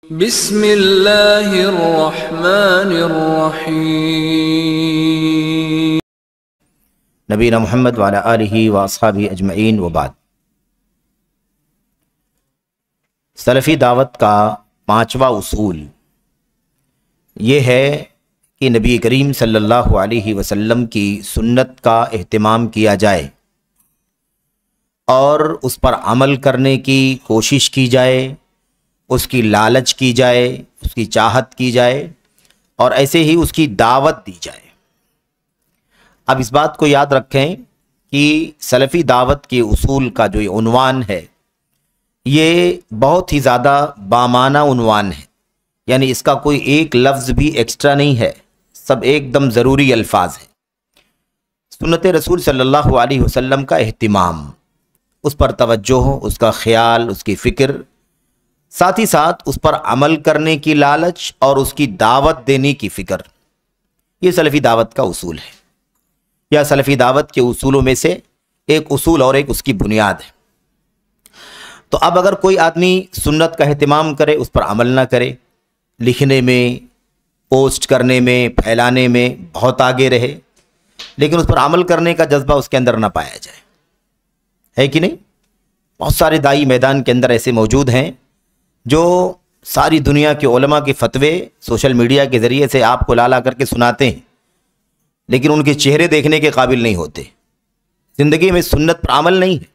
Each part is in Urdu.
بسم اللہ الرحمن الرحیم۔ نبینا محمد وعلی آلہ واصحابہ اجمعین وبعد۔ سلفی دعوت کا پانچواں اصول یہ ہے کہ نبی کریم صلی اللہ علیہ وسلم کی سنت کا اہتمام کیا جائے اور اس پر عمل کرنے کی کوشش کی جائے، اس کی لالچ کی جائے، اس کی چاہت کی جائے اور ایسے ہی اس کی دعوت دی جائے۔ اب اس بات کو یاد رکھیں کہ سلفی دعوت کے اصول کا جو عنوان ہے یہ بہت ہی زیادہ بامعنی عنوان ہے، یعنی اس کا کوئی ایک لفظ بھی ایکسٹرا نہیں ہے، سب ایک دم ضروری الفاظ ہیں۔ سنت رسول صلی اللہ علیہ وسلم کا اہتمام، اس پر توجہ، اس کا خیال، اس کی فکر، ساتھ ہی ساتھ اس پر عمل کرنے کی لالچ اور اس کی دعوت دینے کی فکر، یہ سلفی دعوت کا اصول ہے، یا سلفی دعوت کے اصولوں میں سے ایک اصول اور ایک اس کی بنیاد ہے۔ تو اب اگر کوئی آدمی سنت کا اہتمام کرے، اس پر عمل نہ کرے، لکھنے میں، پوسٹ کرنے میں، پھیلانے میں بہت آگے رہے، لیکن اس پر عمل کرنے کا جذبہ اس کے اندر نہ پایا جائے، ہے کہ نہیں؟ بہت سارے داعی میدان کے اندر ایسے موجود ہیں جو ساری دنیا کے علماء کے فتوے سوشل میڈیا کے ذریعے سے آپ کو لا کر کے سناتے ہیں، لیکن ان کے چہرے دیکھنے کے قابل نہیں ہوتے، زندگی میں سنت پر عمل نہیں ہے۔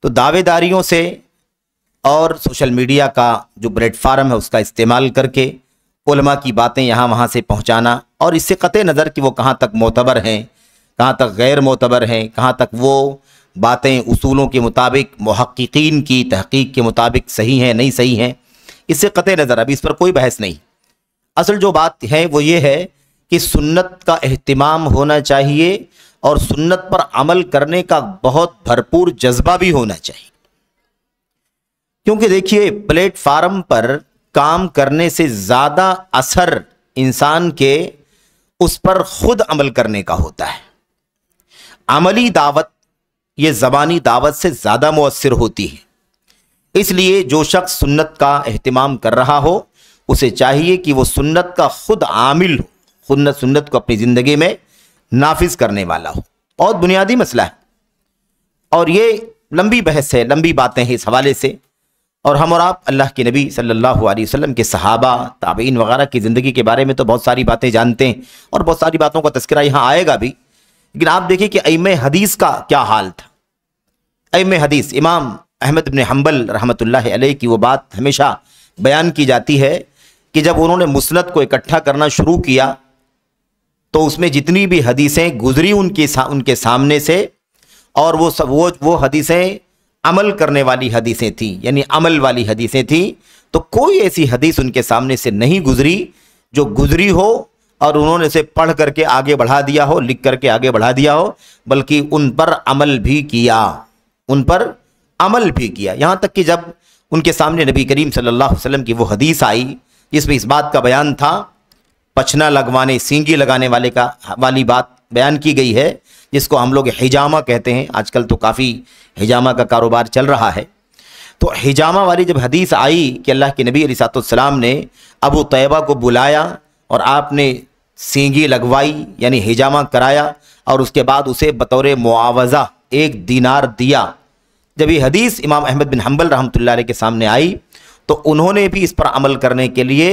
تو دعوے داریوں سے اور سوشل میڈیا کا جو پلیٹ فارم ہے اس کا استعمال کر کے علماء کی باتیں یہاں وہاں سے پہنچانا، اور اس سے قطع نظر کہ وہ کہاں تک معتبر ہیں، کہاں تک غیر معتبر ہیں، کہاں تک وہ باتیں اصولوں کے مطابق، محققین کی تحقیق کے مطابق صحیح ہیں نہیں صحیح ہیں، اس سے قطع نظر ابھی اس پر کوئی بحث نہیں۔ اصل جو بات ہے وہ یہ ہے کہ سنت کا اہتمام ہونا چاہیے اور سنت پر عمل کرنے کا بہت بھرپور جذبہ بھی ہونا چاہیے، کیونکہ دیکھیے پلیٹ فارم پر کام کرنے سے زیادہ اثر انسان کے اس پر خود عمل کرنے کا ہوتا ہے۔ عملی دعوت یہ زبانی دعوت سے زیادہ مؤثر ہوتی ہے، اس لیے جو شخص سنت کا اہتمام کر رہا ہو اسے چاہیے کہ وہ سنت کا خود عامل ہو، خود سنت کو اپنی زندگی میں نافذ کرنے والا ہو۔ بہت بنیادی مسئلہ ہے اور یہ لمبی بحث ہے، لمبی باتیں ہیں اس حوالے سے، اور ہم اور آپ اللہ کے نبی صلی اللہ علیہ وسلم کے صحابہ، تابعین وغیرہ کی زندگی کے بارے میں تو بہت ساری باتیں جانتے ہیں اور بہت ساری باتوں کا تذکرہ یہاں آئے گا بھی، لیکن آپ دیکھیں کہ ائمہ حدیث کا کیا حال تھا۔ ائمہ حدیث امام احمد بن حنبل رحمۃ اللہ علیہ کی وہ بات ہمیشہ بیان کی جاتی ہے کہ جب انہوں نے مسند کو اکٹھا کرنا شروع کیا تو اس میں جتنی بھی حدیثیں گزری ان کے سامنے سے، اور وہ حدیثیں عمل کرنے والی حدیثیں تھیں، یعنی عمل والی حدیثیں تھیں، تو کوئی ایسی حدیث ان کے سامنے سے نہیں گزری جو گزری ہو اور انہوں نے اسے پڑھ کر کے آگے بڑھا دیا ہو، لکھ کر کے آگے بڑھا دیا ہو، بلکہ ان پر عمل بھی کیا، ان پر عمل بھی کیا، یہاں تک کہ جب ان کے سامنے نبی کریم صلی اللہ علیہ وسلم کی وہ حدیث آئی جس میں اس بات کا بیان تھا، پچھنا لگوانے، سینگی لگانے والی بات بیان کی گئی ہے، جس کو ہم لوگ حجامہ کہتے ہیں، آج کل تو کافی حجامہ کا کاروبار چل رہا ہے۔ تو حجامہ والی جب حدیث آئی کہ اللہ کے نبی علیہ السلام نے ابو طیبہ کو بلایا اور آپ نے سینگی لگوائی یعنی حجامہ کرایا، اور اس کے بعد اسے بطور معاوضہ 1 دینار دیا، جب یہ حدیث امام احمد بن حنبل رحمۃ اللہ علیہ کے سامنے آئی تو انہوں نے بھی اس پر عمل کرنے کے لیے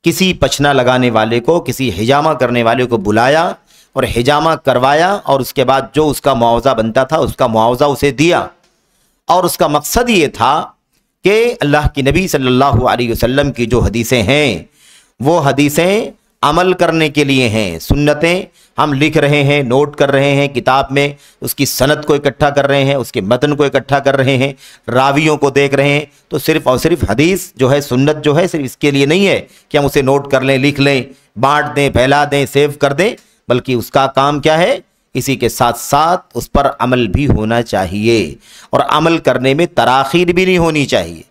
کسی پچھنا لگانے والے کو، کسی حجامہ کرنے والے کو بلایا اور حجامہ کروایا، اور اس کے بعد جو اس کا معاوضہ بنتا تھا اس کا معاوضہ اسے دیا، اور اس کا مقصد یہ تھا کہ اللہ کی نبی صلی اللہ علیہ وسلم کی جو حدیثیں ہیں وہ حدیثیں عمل کرنے کے لیے ہیں، سنتیں ہم لکھ رہے ہیں، نوٹ کر رہے ہیں کتاب میں، اس کی سند کو اکٹھا کر رہے ہیں، اس کے متن کو اکٹھا کر رہے ہیں، راویوں کو دیکھ رہے ہیں، تو صرف اور صرف حدیث جو ہے، سنت جو ہے، صرف اس کے لیے نہیں ہے کہ ہم اسے نوٹ کر لیں، لکھ لیں، بانٹ دیں، پھیلا دیں، سیو کر دیں، بلکہ اس کا کام کیا ہے، اسی کے ساتھ ساتھ اس پر عمل بھی ہونا چاہیے، اور عمل کرنے میں تراخیر بھی نہیں ہونی چاہیے،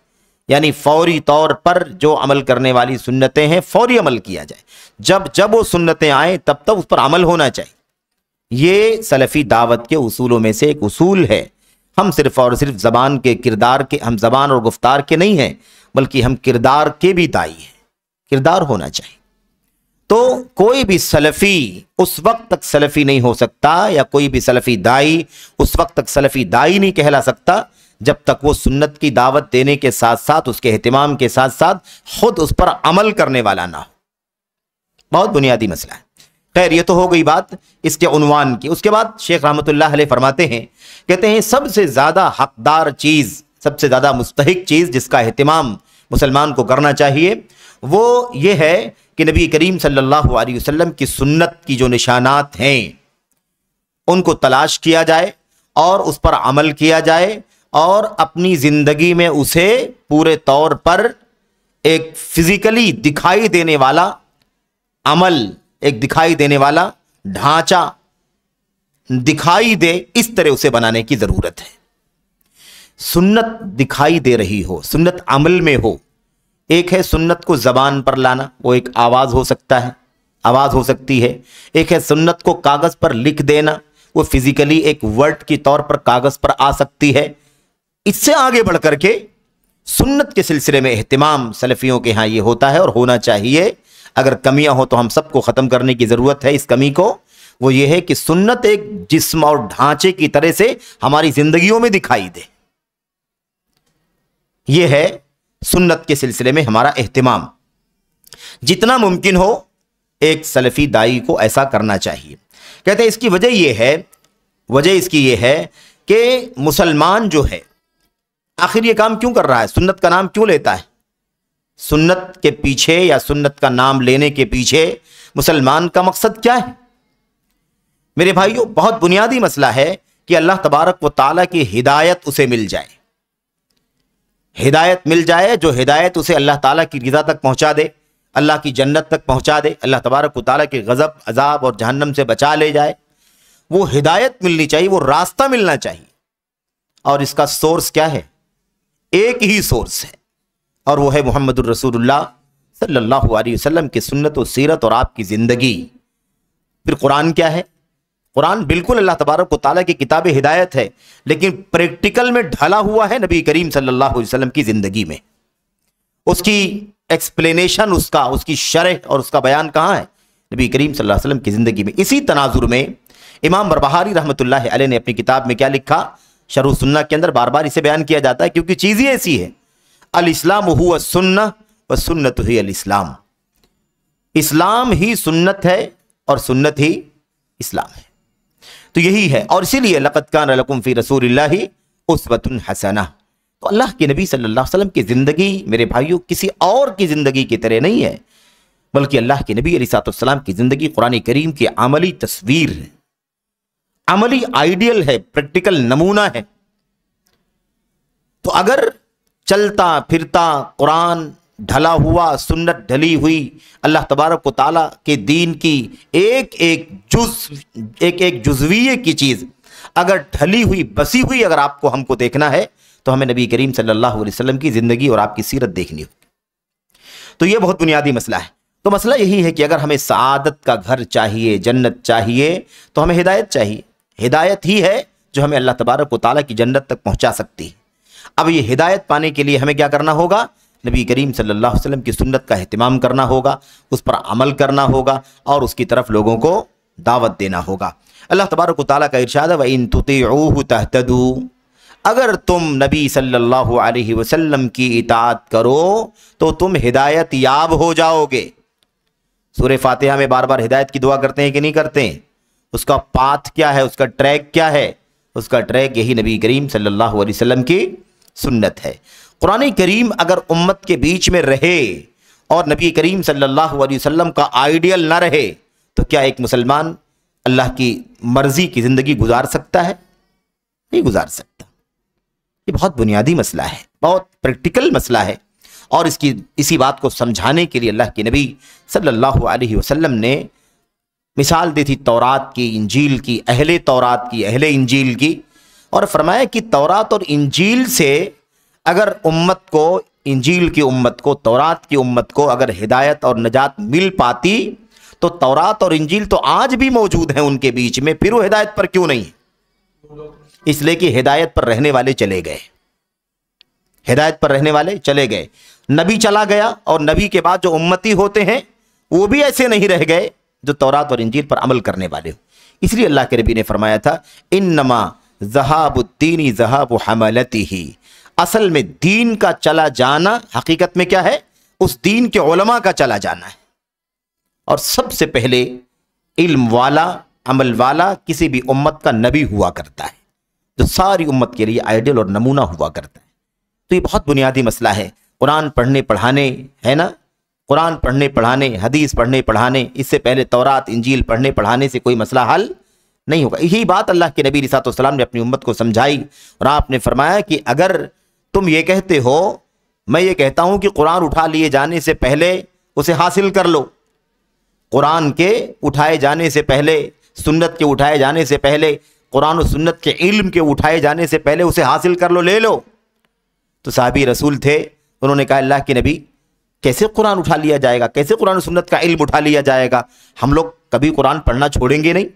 یعنی فوری طور پر جو عمل کرنے والی سنتیں ہیں فوری عمل کیا جائے، جب وہ سنتیں آئیں تب اس پر عمل ہونا چاہیے۔ یہ سلفی دعوت کے اصولوں میں سے ایک اصول ہے، ہم صرف اور صرف زبان کے کردار کے، ہم زبان اور گفتار کے نہیں ہیں، بلکہ ہم کردار کے بھی داعی ہیں، کردار ہونا چاہیے۔ تو کوئی بھی سلفی اس وقت تک سلفی نہیں ہو سکتا، یا کوئی بھی سلفی داعی اس وقت تک سلفی داعی نہیں کہلا سکتا جب تک وہ سنت کی دعوت دینے کے ساتھ ساتھ، اس کے اہتمام کے ساتھ ساتھ خود اس پر عمل کرنے والا نہ ہو۔ بہت بنیادی مسئلہ ہے۔ خیر، یہ تو ہو گئی بات اس کے عنوان کی۔ اس کے بعد شیخ رحمۃ اللہ علیہ فرماتے ہیں، کہتے ہیں سب سے زیادہ حقدار چیز، سب سے زیادہ مستحق چیز جس کا اہتمام مسلمان کو کرنا چاہیے، وہ یہ ہے کہ نبی کریم صلی اللہ علیہ وسلم کی سنت کی جو نشانات ہیں ان کو تلاش کیا جائے اور اس پر عمل کیا جائے، اور اپنی زندگی میں اسے پورے طور پر ایک فزیکلی دکھائی دینے والا عمل، ایک دکھائی دینے والا ڈھانچہ دکھائی دے، اس طرح اسے بنانے کی ضرورت ہے۔ سنت دکھائی دے رہی ہو، سنت عمل میں ہو۔ ایک ہے سنت کو زبان پر لانا، وہ ایک آواز ہو سکتا ہے، آواز ہو سکتی ہے۔ ایک ہے سنت کو کاغذ پر لکھ دینا، وہ فزیکلی ایک ورڈ کی طور پر کاغذ پر آ سکتی ہے۔ اس سے آگے بڑھ کر کے سنت کے سلسلے میں اہتمام سلفیوں کے ہاں یہ ہوتا ہے اور ہونا چاہیے۔ اگر کمیاں ہو تو ہم سب کو ختم کرنے کی ضرورت ہے اس کمی کو۔ وہ یہ ہے کہ سنت ایک جسم اور ڈھانچے کی طرح سے ہماری زندگیوں میں دکھائی دے۔ یہ ہے سنت کے سلسلے میں ہمارا اہتمام۔ جتنا ممکن ہو ایک سلفی داعی کو ایسا کرنا چاہیے۔ کہتے ہیں اس کی وجہ یہ ہے، وجہ اس کی یہ ہے کہ مسلمان جو ہے آخر یہ کام کیوں کر رہا ہے، سنت کا نام کیوں لیتا ہے؟ سنت کے پیچھے یا سنت کا نام لینے کے پیچھے مسلمان کا مقصد کیا ہے؟ میرے بھائیو، بہت بنیادی مسئلہ ہے کہ اللہ تبارک و تعالیٰ کی ہدایت اسے مل جائے، ہدایت مل جائے، جو ہدایت اسے اللہ تعالیٰ کی رضا تک پہنچا دے، اللہ کی جنت تک پہنچا دے، اللہ تبارک و تعالیٰ کے غضب، عذاب اور جہنم سے بچا لے جائے۔ وہ ہدایت ملنی چاہیے، وہ راستہ ملنا چاہیے۔ اور اس کا سورس کیا ہے؟ ایک ہی سورس ہے، اور وہ ہے محمد الرسول اللہ صلی اللہ علیہ وسلم کی سنت و سیرت اور آپ کی زندگی۔ پھر قرآن کیا ہے؟ قرآن بالکل اللہ تبارک و تعالیٰ کی کتاب ہدایت ہے، لیکن پریکٹیکل میں ڈھلا ہوا ہے نبی کریم صلی اللہ علیہ وسلم کی زندگی میں۔ اس کی ایکسپلینیشن، اس کی شرح اور اس کا بیان کہاں ہے؟ نبی کریم صلی اللہ علیہ وسلم کی زندگی میں۔ اسی تناظر میں امام بربہاری رحمۃ اللہ علیہ نے اپنی کتاب میں کیا لکھا؟ شرح السنہ کے اندر بار بار اسے بیان کیا جاتا ہے کیونکہ چیز ہی ایسی ہے، الاسلام هو السنہ والسنۃ ہی الاسلام۔ اسلام ہی سنت ہے اور سنت ہی اسلام ہے۔ تو یہی ہے، اور اسی لیے لقد کان لکم فی رسول اللہ اسوۃ حسنہ۔ تو اللہ کے نبی صلی اللہ علیہ وسلم کی زندگی میرے بھائیوں کسی اور کی زندگی کی طرح نہیں ہے، بلکہ اللہ کے نبی علیہ السلام کی زندگی قرآن کریم کی عملی تصویر ہے، عملی آئیڈیل ہے، پریکٹیکل نمونہ ہے۔ تو اگر چلتا پھرتا قرآن ڈھلا ہوا، سنت ڈھلی ہوئی، اللہ تبارک و تعالیٰ کے دین کی ایک ایک جزویے کی چیز اگر ڈھلی ہوئی، بسی ہوئی اگر آپ کو ہم کو دیکھنا ہے تو ہمیں نبی کریم صلی اللہ علیہ وسلم کی زندگی اور آپ کی سیرت دیکھنی ہوگی۔ تو یہ بہت بنیادی مسئلہ ہے۔ تو مسئلہ یہی ہے کہ اگر ہمیں سعادت کا گھر چاہیے، جنت چاہیے، تو ہمیں ہدایت چاہیے۔ ہدایت ہی ہے جو ہمیں اللہ تبارک و تعالیٰ کی جنت تک پہنچا سکتی ہے۔ اب یہ ہدایت پانے کے لیے ہمیں کیا کرنا ہوگا؟ نبی کریم صلی اللہ علیہ وسلم کی سنت کا اہتمام کرنا ہوگا، اس پر عمل کرنا ہوگا اور اس کی طرف لوگوں کو دعوت دینا ہوگا۔ اللہ تبارک و تعالیٰ کا ارشاد ہے وَإِن تُطِيعُوهُ تَهْتَدُوا، اگر تم نبی صلی اللہ علیہ وسلم کی اطاعت کرو تو تم ہدایت یاب ہو جاؤ گے۔ سورہ فاتحہ میں بار بار ہدایت کی دعا کرتے ہیں کہ نہیں کرتے ہیں؟ اس کا پاتھ کیا ہے، اس کا ٹریک کیا ہے؟ اس کا ٹریک یہی نبی کریم صلی اللہ علیہ وسلم کی سنت ہے۔ قرآن کریم اگر امت کے بیچ میں رہے اور نبی کریم صلی اللہ علیہ وسلم کا آئیڈیل نہ رہے تو کیا ایک مسلمان اللہ کی مرضی کی زندگی گزار سکتا ہے؟ نہیں گزار سکتا۔ یہ بہت بنیادی مسئلہ ہے، بہت پریکٹیکل مسئلہ ہے، اور اسی بات کو سمجھانے کے لیے اللہ کے نبی صلی اللہ علیہ وسلم نے مثال دی تھی تورات کی، انجیل کی، اہل تورات کی، اہل انجیل کی، اور فرمایا کہ تورات اور انجیل سے اگر امت کو، انجیل کی امت کو، تورات کی امت کو اگر ہدایت اور نجات مل پاتی تو تورات اور انجیل تو آج بھی موجود ہیں ان کے بیچ میں، پھر وہ ہدایت پر کیوں نہیں؟ اس لیے کہ ہدایت پر رہنے والے چلے گئے، ہدایت پر رہنے والے چلے گئے، نبی چلا گیا، اور نبی کے بعد جو امتی ہوتے ہیں وہ بھی ایسے نہیں رہ گئے جو تورات اور انجیل پر عمل کرنے والے ہو۔ اس لیے اللہ کے نبی نے فرمایا تھا انما ذہاب الدین ذہاب حملتہ، اصل میں دین کا چلا جانا حقیقت میں کیا ہے؟ اس دین کے علماء کا چلا جانا ہے۔ اور سب سے پہلے علم والا، عمل والا کسی بھی امت کا نبی ہوا کرتا ہے، جو ساری امت کے لیے آئیڈل اور نمونہ ہوا کرتا ہے۔ تو یہ بہت بنیادی مسئلہ ہے۔ قرآن پڑھنے پڑھانے ہے نا، قرآن پڑھنے پڑھانے، حدیث پڑھنے پڑھانے، اس سے پہلے تورات انجیل پڑھنے پڑھانے سے کوئی مسئلہ حل نہیں ہوگا۔ یہی بات اللہ کے نبی علیہ السلام نے اپنی امت کو سمجھائی، اور آپ نے فرمایا کہ اگر تم یہ کہتے ہو، میں یہ کہتا ہوں کہ قرآن اٹھا لیے جانے سے پہلے اسے حاصل کر لو، قرآن کے اٹھائے جانے سے پہلے، سنت کے اٹھائے جانے سے پہلے، قرآن و سنت کے علم کے اٹھائے جانے سے پہلے اسے حاصل کر لو، لے لو۔ تو صحابی رسول تھے، انہوں نے کہا اللہ کے نبی کیسے قرآن اٹھا لیا جائے گا، کیسے قرآن و سنت کا علم اٹھا لیا جائے گا؟ ہم لوگ کبھی قرآن پڑھنا چھوڑیں گے نہیں،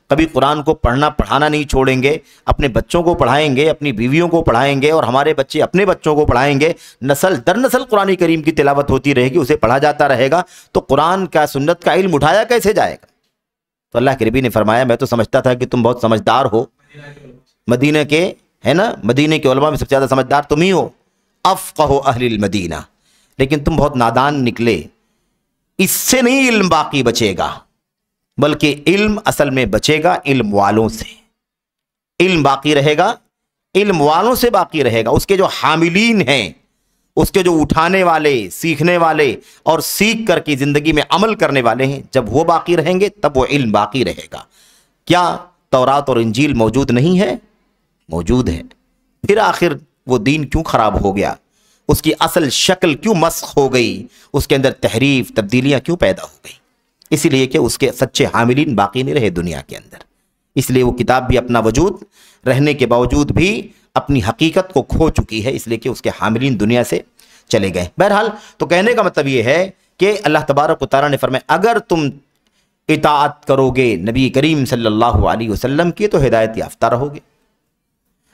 کبھی قرآن کو پڑھنا پڑھانا نہیں چھوڑیں گے، اپنے بچوں کو پڑھائیں گے، اپنی بیویوں کو پڑھائیں گے، اور ہمارے بچے اپنے بچوں کو پڑھائیں گے، نسل در نسل قرآن کریم کی تلاوت ہوتی رہے گی، اسے پڑھا جاتا رہے گا، تو قرآن کا سنت کا علم اٹھایا کیسے جائے گا؟ تو اللہ کے نبی نے فرمایا میں تو سمجھتا تھا کہ تم بہت سمجھدار ہو، مدینہ کے ہے نا، مدینہ کے علماء میں سب سے زیادہ سمجھدار تم ہی ہو، افقہ اہل المدینہ، لیکن تم بہت نادان نکلے۔ اس سے نہیں علم باقی بچے گا، بلکہ علم اصل میں بچے گا علم والوں سے، علم باقی رہے گا علم والوں سے باقی رہے گا، اس کے جو حاملین ہیں، اس کے جو اٹھانے والے، سیکھنے والے اور سیکھ کر کی زندگی میں عمل کرنے والے ہیں، جب وہ باقی رہیں گے تب وہ علم باقی رہے گا۔ کیا تورات اور انجیل موجود نہیں ہے؟ موجود ہے، پھر آخر وہ دین کیوں خراب ہو گیا؟ اس کی اصل شکل کیوں مسخ ہو گئی؟ اس کے اندر تحریف، تبدیلیاں کیوں پیدا ہو گئی؟ اس لیے کہ اس کے سچے حاملین باقی نہیں رہے دنیا کے اندر، اس لیے وہ کتاب بھی اپنا وجود رہنے کے باوجود بھی اپنی حقیقت کو کھو چکی ہے، اس لیے کہ اس کے حاملین دنیا سے چلے گئے۔ بہرحال تو کہنے کا مطلب یہ ہے کہ اللہ تبارک و تعالیٰ نے فرمایا اگر تم اطاعت کرو گے نبی کریم صلی اللہ علیہ وسلم کی تو ہدایت یافتہ رہو گے۔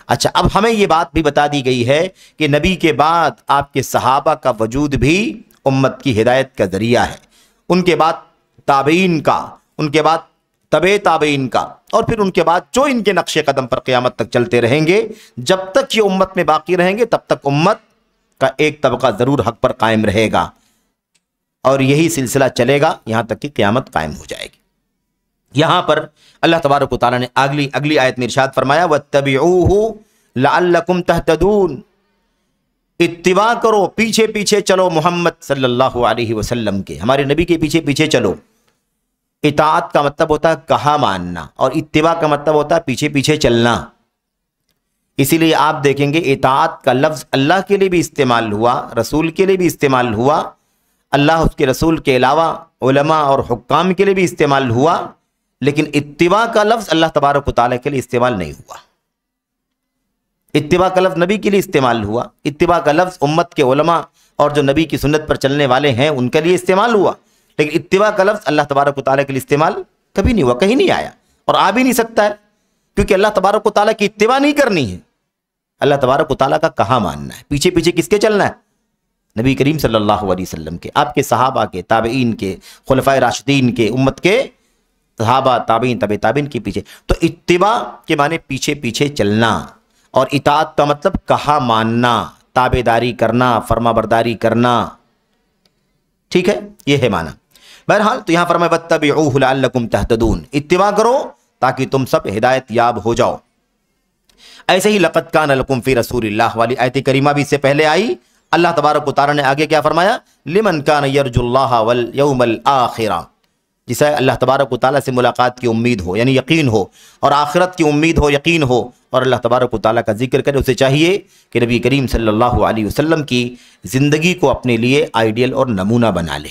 اچھا، اب ہمیں یہ بات بھی بتا دی گئی ہے کہ نبی کے بعد آپ کے صحابہ کا وجود بھی امت کی ہدایت کا ذریعہ ہے، ان کے بعد تابعین کا، ان کے بعد تبع تابعین کا، اور پھر ان کے بعد جو ان کے نقش قدم پر قیامت تک چلتے رہیں گے، جب تک یہ امت میں باقی رہیں گے تب تک امت کا ایک طبقہ ضرور حق پر قائم رہے گا، اور یہی سلسلہ چلے گا یہاں تک کہ قیامت قائم ہو جائے گی۔ یہاں پر اللہ تبارک و تعالیٰ نے اگلی آیت میں ارشاد فرمایا وَاتَّبِعُوهُ لَعَلَّكُمْ تَهْتَدُونَ، اتباع کرو، پیچھے پیچھے چلو محمد صلی اللہ علیہ وسلم کے، ہمارے نبی کے پیچھے پیچھے چلو۔ اطاعت کا مطلب ہوتا ہے کہا ماننا، اور اتباع کا مطلب ہوتا ہے پیچھے پیچھے چلنا۔ اسی لیے آپ دیکھیں گے اطاعت کا لفظ اللہ کے لیے بھی استعمال ہوا، رسول کے لیے بھی استعمال ہوا، اللہ اس کے رسول کے علاوہ علماء اور حکام کے لیے بھی استعمال ہوا، لیکن اتباع کا لفظ اللہ تبارک و تعالیٰ کے لیے استعمال نہیں ہوا۔ اتباع کا لفظ نبی کے لیے استعمال ہوا، اتباع کا لفظ امت کے علماء اور جو نبی کی سنت پر چلنے والے ہیں ان کے لیے استعمال ہوا، لیکن اتباع کا لفظ اللہ تبارک و تعالیٰ کے لیے استعمال کبھی نہیں ہوا، کہیں نہیں آیا، اور آ بھی نہیں سکتا ہے، کیونکہ اللہ تبارک و تعالیٰ کی اتباع نہیں کرنی ہے، اللہ تبارک و تعالیٰ کا کہاں ماننا ہے، پیچھے پیچھے کس کے چلنا ہے؟ نبی کریم صلی اللہ علیہ وسلم کے، آپ کے صحابہ کے، تابعین کے، خلفائے راشدین کے، امت کے صحابہ، تابعین، تبع تابعین کے پیچھے۔ تو اتباع کے معنی پیچھے پیچھے چلنا، اور اطاعت کا مطلب کہا ماننا، تابع داری کرنا، فرما برداری کرنا، ٹھیک ہے، یہ ہے معنی۔ بہرحال تو یہاں فرمایا وَاتَّبِعُوهُ لَعَلَّكُمْ تَهْتَدُونَ، اتباع کرو تاکہ تم سب ہدایت یاب ہو جاؤ۔ ایسے ہی لَقَدْ كَانَ لَكُمْ فِي رَسُولِ اللَّهِ والی آیت کریمہ بھی اس سے پہلے آئی، اللہ تبارک و تعالیٰ نے آگے کیا فرمایا؟ لِمَنْ كَانَ يَرْجُو اللَّهَ وَالْيَوْمَ الْآخِرَةَ، جسے اللہ تبارک و تعالیٰ سے ملاقات کی امید ہو، یعنی یقین ہو، اور آخرت کی امید ہو، یقین ہو، اور اللہ تبارک و تعالیٰ کا ذکر کرے، اسے چاہیے کہ نبی کریم صلی اللہ علیہ وسلم کی زندگی کو اپنے لیے آئیڈیل اور نمونہ بنا لے۔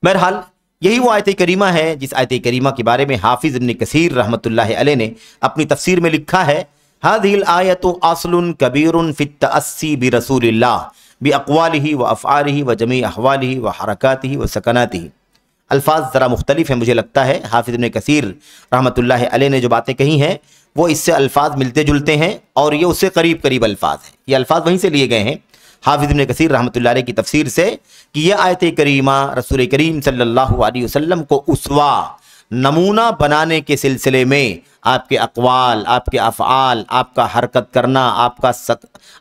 بہرحال یہی وہ آیت کریمہ ہے جس آیت کریمہ کے بارے میں حافظ ابن کثیر رحمۃ اللہ علیہ نے اپنی تفسیر میں لکھا ہے هذه الآية أصل كبير في التأسي برسول الله بأقواله وأفعاله وجميع أحواله وحركاته وسكناته۔ الفاظ ذرا مختلف ہیں مجھے لگتا ہے. حافظ ابن کثیر رحمۃ اللہ علیہ نے جو باتیں کہی ہیں وہ اس سے الفاظ ملتے جلتے ہیں اور یہ اس سے قریب قریب الفاظ ہیں. یہ الفاظ وہیں سے لیے گئے ہیں حافظ ابن کثیر رحمۃ اللہ علیہ کی تفسیر سے کہ یہ آیت کریمہ رسول کریم صلی اللہ علیہ وسلم کو اسوہ نمونہ بنانے کے سلسلے میں آپ کے اقوال، آپ کے افعال، آپ کا حرکت کرنا،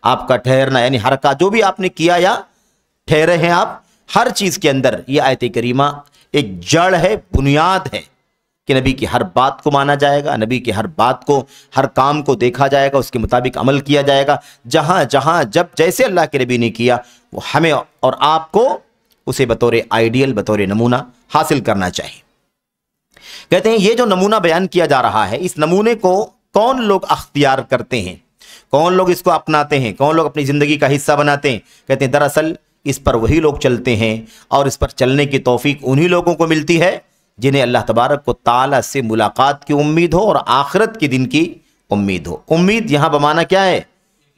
آپ کا ٹھہرنا، یعنی حرکات جو بھی آپ نے کیا یا ٹھہرے ہیں آپ، ہر چیز کے اندر یہ آیت کریمہ ایک جڑ ہے، بنیاد ہے کہ نبی کی ہر بات کو مانا جائے گا، نبی کی ہر بات کو، ہر کام کو دیکھا جائے گا، اس کے مطابق عمل کیا جائے گا. جہاں جہاں جب جیسے اللہ کے نبی نے کیا وہ ہمیں اور آپ کو اسے بطور آئیڈیل، بطور نمونہ حاصل کرنا چاہیے. کہتے ہیں یہ جو نمونہ بیان کیا جا رہا ہے، اس نمونے کو کون لوگ اختیار کرتے ہیں، کون لوگ اس کو اپناتے ہیں، کون لوگ اپنی زندگی کا حصہ بناتے ہیں؟ کہتے ہیں دراصل اس پر وہی لوگ چلتے ہیں اور اس پر چلنے کی توفیق انہی لوگوں کو ملتی ہے جنہیں اللہ تبارک و تعالیٰ سے ملاقات کی امید ہو اور آخرت کے دن کی امید ہو. امید یہاں بمانا کیا ہے؟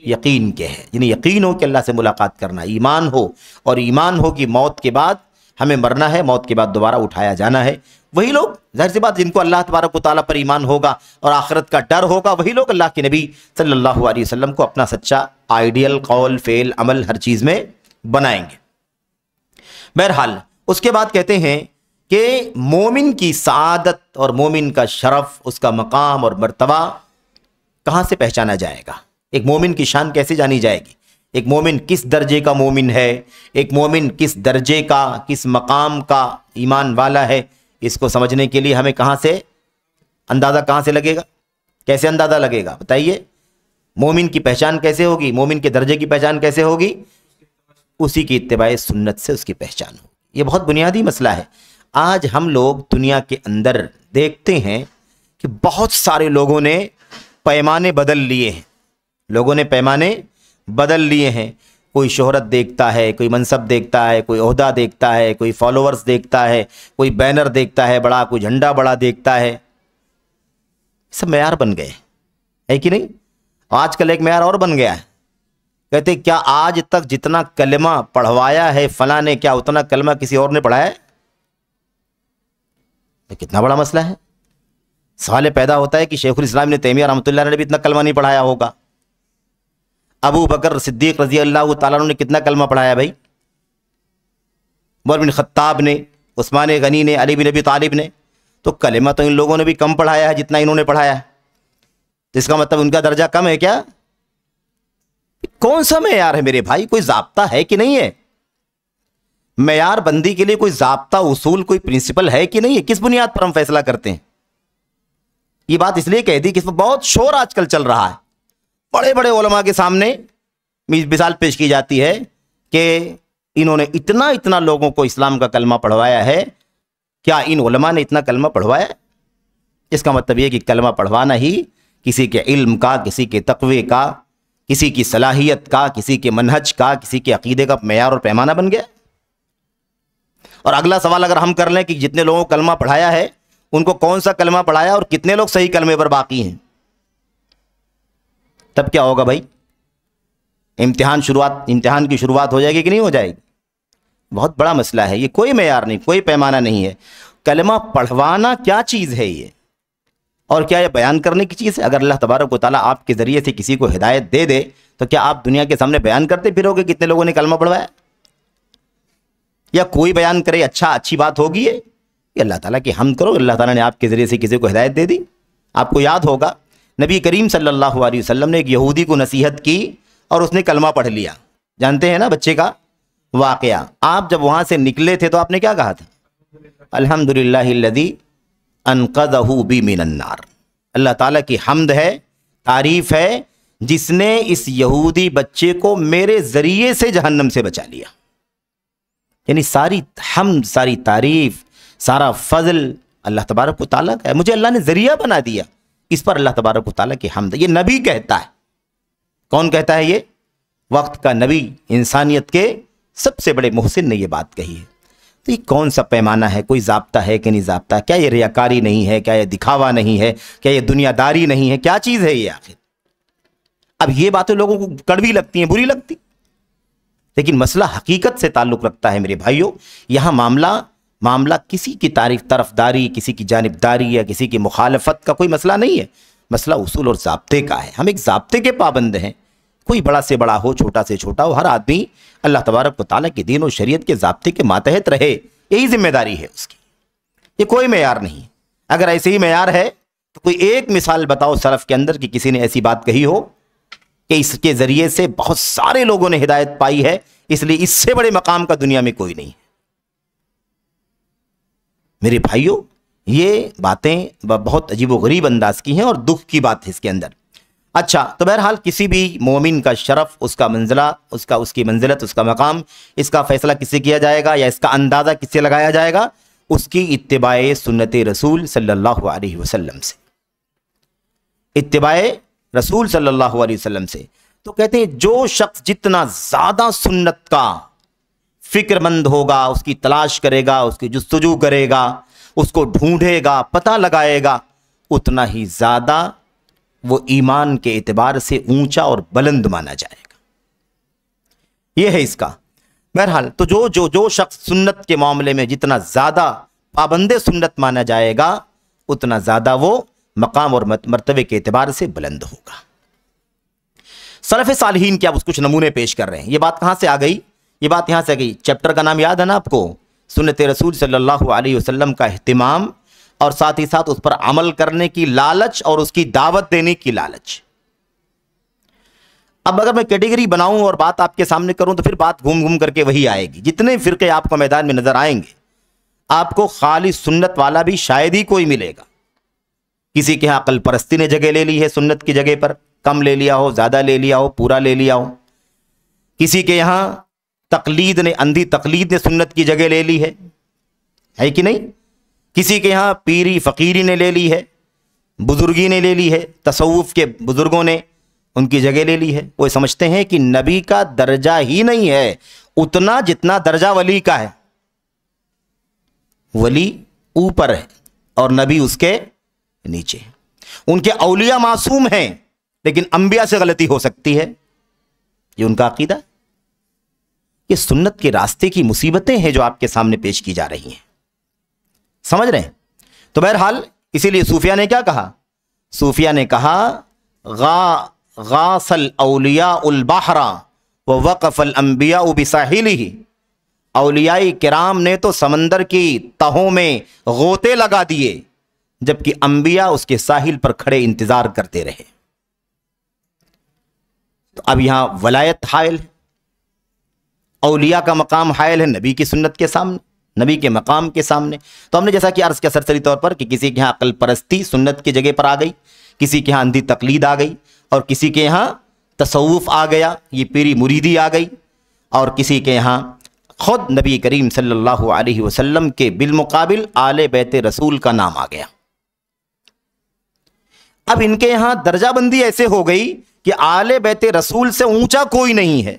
یقین کے ہے، یعنی یقین ہو کہ اللہ سے ملاقات کرنا، ایمان ہو، اور ایمان ہو کہ موت کے بعد ہمیں مرنا ہے، موت کے بعد دوبارہ اٹھایا جانا ہے. وہی لوگ ظاہر سی بات جن کو اللہ تبارک و تعالیٰ پر ایمان ہوگا اور آخرت کا ڈر ہوگا، وہی لوگ اللہ کے نبی صلی اللہ علیہ وسلم کو اپنا سچا آئیڈیل قول، فعل، عمل ہر چیز میں بنائیں گے. بہرحال اس کے بعد کہتے ہیں کہ مومن کی سعادت اور مومن کا شرف، اس کا مقام اور مرتبہ کہاں سے پہچانا جائے گا؟ ایک مومن کی شان کیسے جانی جائے گی؟ ایک مومن کس درجے کا مومن ہے، ایک مومن کس درجے کا، کس مقام کا ایمان والا ہے، اس کو سمجھنے کے لیے ہمیں کہاں سے لگے گا؟ کیسے اندازہ لگے گا بتائیے؟ مومن کی پہچان کیسے ہوگی؟ مومن کے درجے کی پہچان کیسے ہوگی؟ اسی کی اتباع سنت سے اس کی پہچان ہوگی. یہ بہت بنیادی مسئلہ ہے. آج ہم لوگ دنیا کے اندر دیکھتے ہیں کہ بہت سارے لوگوں نے پیمانے بدل لیے ہیں. لوگوں نے پیمانے بدل لیے ہیں. کوئی شہرت دیکھتا ہے، کوئی منصب دیکھتا ہے، کوئی عہدہ دیکھتا ہے، کوئی فالوورز دیکھتا ہے، کوئی بینر دیکھتا ہے بڑا، کوئی جھنڈا بڑا دیکھتا ہے. سب معیار بن گئے ہے کہ نہیں؟ آج کل ایک معیار اور بن گیا ہے. کہتے کیا آج تک جتنا کلمہ پڑھوایا ہے فلاں نے، کیا اتنا کلمہ کسی اور نے پڑھایا ہے؟ یہ کتنا بڑا مسئلہ ہے. سوال پیدا ہوتا ہے کہ شیخ الاسلام ابن تیمیہ رحمۃ اللہ علیہ نے بھی اتنا کلمہ نہیں پڑھایا ہوگا. ابو بکر صدیق رضی اللہ تعالیٰ عنہ نے کتنا کلمہ پڑھایا بھائی؟ عمر بن خطاب نے، عثمان غنی نے، علی بن ابی طالب نے. تو کلمہ تو ان لوگوں نے بھی کم پڑھایا ہے جتنا انہوں نے پڑھایا ہے. تو اس کا مطلب ان کا درجہ کم ہے کیا؟ کون سا معیار ہے میرے بھائی؟ کوئی ضابطہ ہے کہ نہیں ہے؟ معیار بندی کے لیے کوئی ضابطہ، اصول، کوئی پرنسپل ہے کہ نہیں ہے؟ کس بنیاد پر ہم فیصلہ کرتے ہیں؟ یہ بات اس لیے کہہ دی کہ اس میں بہت شور آج کل چل رہا ہے. بڑے بڑے علماء کے سامنے مثال پیش کی جاتی ہے کہ انہوں نے اتنا لوگوں کو اسلام کا کلمہ پڑھوایا ہے. کیا ان علماء نے اتنا کلمہ پڑھوایا؟ اس کا مطلب یہ کہ کلمہ پڑھوانا ہی کسی کے علم کا، کسی کے تقوی کا، کسی کی صلاحیت کا، کسی کے منہج کا، کسی کے عقیدے کا معیار اور پیمانہ بن گیا. اور اگلا سوال اگر ہم کر لیں کہ جتنے لوگوں کو کلمہ پڑھایا ہے ان کو کون سا کلمہ پڑھایا اور کتنے لوگ صحیح کلمے پر باقی ہیں، تب کیا ہوگا بھائی؟ امتحان کی شروعات ہو جائے گی کہ نہیں ہو جائے گی؟ بہت بڑا مسئلہ ہے یہ. کوئی معیار نہیں، کوئی پیمانہ نہیں ہے. کلمہ پڑھوانا کیا چیز ہے یہ؟ اور کیا یہ بیان کرنے کی چیز ہے؟ اگر اللہ تبارک و تعالیٰ آپ کے ذریعے سے کسی کو ہدایت دے دے تو کیا آپ دنیا کے سامنے بیان کرتے پھرو گے کتنے لوگوں نے کلمہ پڑھوایا؟ یا کوئی بیان کرے اچھی بات ہوگی یہ؟ اللہ تعالیٰ کی حمد کرو، اللہ تعالیٰ نے آپ کے ذریعے سے کسی کو ہدایت دے دی. آپ کو یاد ہوگا نبی کریم صلی اللہ علیہ وسلم نے ایک یہودی کو نصیحت کی اور اس نے کلمہ پڑھ لیا. جانتے ہیں نا بچے کا واقعہ. آپ جب وہاں سے نکلے تھے تو آپ نے کیا کہا تھا؟ الحمدللہ الذی انقذہ بی من النار. اللہ تعالیٰ کی حمد ہے، تعریف ہے، جس نے اس یہودی بچے کو میرے ذریعے سے جہنم سے بچا لیا. یعنی ساری حمد، ساری تعریف، سارا فضل اللہ تبارک و تعالیٰ کا ہے. مجھے اللہ نے ذریعہ بنا دیا، اس پر اللہ تبارک و تعالیٰ کی حمد. یہ نبی کہتا ہے. کون کہتا ہے یہ؟ وقت کا نبی، انسانیت کے سب سے بڑے محسن نے یہ بات کہی ہے. تو یہ کون سا پیمانہ ہے؟ کوئی ضابطہ ہے کہ نہیں ضابطہ؟ کیا یہ ریاکاری نہیں ہے؟ کیا یہ دکھاوا نہیں ہے؟ کیا یہ دنیا داری نہیں ہے؟ کیا چیز ہے یہ آخر؟ اب یہ باتیں لوگوں کو کڑوی لگتی ہیں، بری لگتی، لیکن مسئلہ حقیقت سے تعلق رکھتا ہے میرے بھائیوں. یہاں معاملہ معاملہ کسی کی طرفداری، کسی کی جانبداری یا کسی کی مخالفت کا کوئی مسئلہ نہیں ہے، مسئلہ اصول اور ضابطے کا ہے۔ ہم ایک ضابطے کے پابند ہیں، کوئی بڑا سے بڑا ہو، چھوٹا سے چھوٹا ہو، ہر آدمی اللہ تبارک و تعالیٰ کے دین و شریعت کے ضابطے کے ماتحت رہے، یہی ذمہ داری ہے اس کی۔ یہ کوئی معیار نہیں۔ اگر ایسے ہی معیار ہے تو کوئی ایک مثال بتاؤ سلف کے اندر کہ کسی نے ایسی بات کہی ہو کہ اس کے ذریعے سے بہت سارے لوگوں نے ہدایت پائی ہے، اس لیے اس سے بڑے مقام کا دنیا میں کوئی نہیں ہے۔ میرے بھائیوں، یہ باتیں بہت عجیب و غریب انداز کی ہیں اور دکھ کی بات ہے اس کے اندر۔ اچھا، تو بہرحال کسی بھی مومن کا شرف، اس کا منزلہ، اس کی منزلت، اس کا مقام، اس کا فیصلہ کس سے کیا جائے گا یا اس کا اندازہ کس سے لگایا جائے گا؟ اس کی اتباع سنت رسول صلی اللہ علیہ وسلم سے، اتباع رسول صلی اللہ علیہ وسلم سے۔ تو کہتے ہیں جو شخص جتنا زیادہ سنت کا فکر مند ہوگا، اس کی تلاش کرے گا، اس کی جستجو کرے گا، اس کو ڈھونڈے گا، پتہ لگائے گا، اتنا ہی زیادہ وہ ایمان کے اعتبار سے اونچا اور بلند مانا جائے گا۔ یہ ہے اس کا۔ بہرحال تو جو شخص سنت کے معاملے میں جتنا زیادہ پابند سنت مانا جائے گا، اتنا زیادہ وہ مقام اور مرتبے کے اعتبار سے بلند ہوگا۔ سلف صالحین کے اب کچھ نمونے پیش کر رہے ہیں۔ یہ بات کہاں سے آ گئی؟ یہ بات یہاں سے آ گئی، چیپٹر کا نام یاد ہے نا آپ کو، سنت رسول صلی اللہ علیہ وسلم کا اہتمام اور ساتھ ہی ساتھ اس پر عمل کرنے کی لالچ اور اس کی دعوت دینے کی لالچ۔ اب اگر میں کیٹیگری بناؤں اور بات آپ کے سامنے کروں تو پھر بات گھوم گھوم کر کے وہی آئے گی۔ جتنے فرقے آپ کو میدان میں نظر آئیں گے، آپ کو خالص سنت والا بھی شاید ہی کوئی ملے گا۔ کسی کے ہاں عقل پرستی نے جگہ لے لی ہے سنت کی جگہ پر، کم لے لیا ہو، زیادہ لے لیا ہو، پورا لے لیا ہو۔ کسی کے یہاں تقلید نے، اندھی تقلید نے سنت کی جگہ لے لی ہے کہ نہیں؟ کسی کے یہاں پیری فقیری نے لے لی ہے، بزرگی نے لے لی ہے، تصوف کے بزرگوں نے ان کی جگہ لے لی ہے۔ وہ سمجھتے ہیں کہ نبی کا درجہ ہی نہیں ہے اتنا جتنا درجہ ولی کا ہے۔ ولی اوپر ہے اور نبی اس کے نیچے۔ ان کے اولیاء معصوم ہیں لیکن انبیاء سے غلطی ہو سکتی ہے، یہ ان کا عقیدہ۔ یہ سنت کے راستے کی مصیبتیں ہیں جو آپ کے سامنے پیش کی جا رہی ہیں، سمجھ رہے ہیں؟ تو بہرحال اسی لیے صوفیہ نے کیا کہا؟ صوفیہ نے کہا غاص الاولیاء البحر ووقف الانبیاء بساحلہ۔ اولیاء کرام نے تو سمندر کی تہوں میں غوطے لگا دیے، جبکہ انبیاء اس کے ساحل پر کھڑے انتظار کرتے رہے۔ تو اب یہاں ولایت حائل ہے، اولیاء کا مقام حائل ہے نبی کی سنت کے سامنے، نبی کے مقام کے سامنے۔ تو ہم نے جیسا کہ عرض کیا سرسری طور پر کہ کسی کے ہاں عقل پرستی سنت کی جگہ پر آ گئی، کسی کے ہاں اندھی تقلید آ گئی، اور کسی کے یہاں تصوف آ گیا، یہ پیری مریدی آ گئی، اور کسی کے یہاں خود نبی کریم صلی اللہ علیہ وسلم کے بالمقابل آل بیت رسول کا نام آ گیا۔ اب ان کے یہاں درجہ بندی ایسے ہو گئی کہ آل بیت رسول سے اونچا کوئی نہیں ہے۔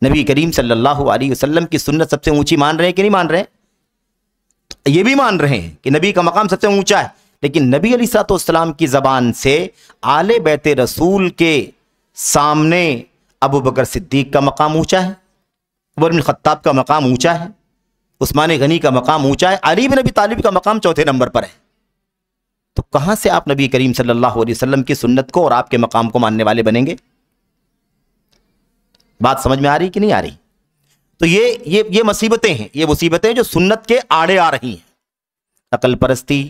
نبی کریم صلی اللہ علیہ وسلم کی سنت سب سے اونچی مان رہے ہیں کہ نہیں مان رہے ہیں؟ یہ بھی مان رہے ہیں کہ نبی کا مقام سب سے اونچا ہے، لیکن نبی علیہ الصلوۃ والسلام کی زبان سے آل بیت رسول کے سامنے ابو بکر صدیق کا مقام اونچا ہے، عمر بن خطاب کا مقام اونچا ہے، عثمان غنی کا مقام اونچا ہے، علی بن ابی طالب کا مقام چوتھے نمبر پر ہے۔ تو کہاں سے آپ نبی کریم صلی اللہ علیہ وسلم کی سنت کو اور آپ کے مقام کو ماننے والے بنیں گے؟ بات سمجھ میں آ رہی کہ نہیں آ رہی؟ تو یہ مصیبتیں ہیں، یہ مصیبتیں جو سنت کے آڑے آ رہی ہیں، عقل پرستی،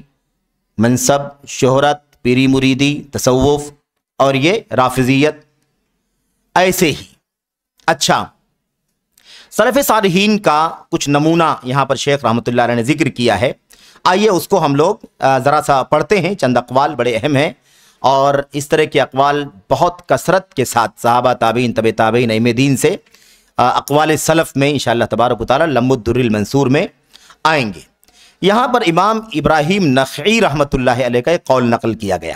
منصب، شہرت، پیری مریدی، تصوف، اور یہ رافضیت ایسے ہی۔ اچھا، سلف صالحین کا کچھ نمونہ یہاں پر شیخ رحمۃ اللہ علیہ نے ذکر کیا ہے، آئیے اس کو ہم لوگ ذرا سا پڑھتے ہیں۔ چند اقوال بڑے اہم ہیں، اور اس طرح کے اقوال بہت کثرت کے ساتھ صحابہ، تابعین، تبع تابعین، ائمہ دین سے اقوال سلف میں انشاءاللہ تبارک و تعالی لم الدر المنصور میں آئیں گے۔ یہاں پر امام ابراہیم نخعی رحمۃ اللہ علیہ کا ایک قول نقل کیا گیا۔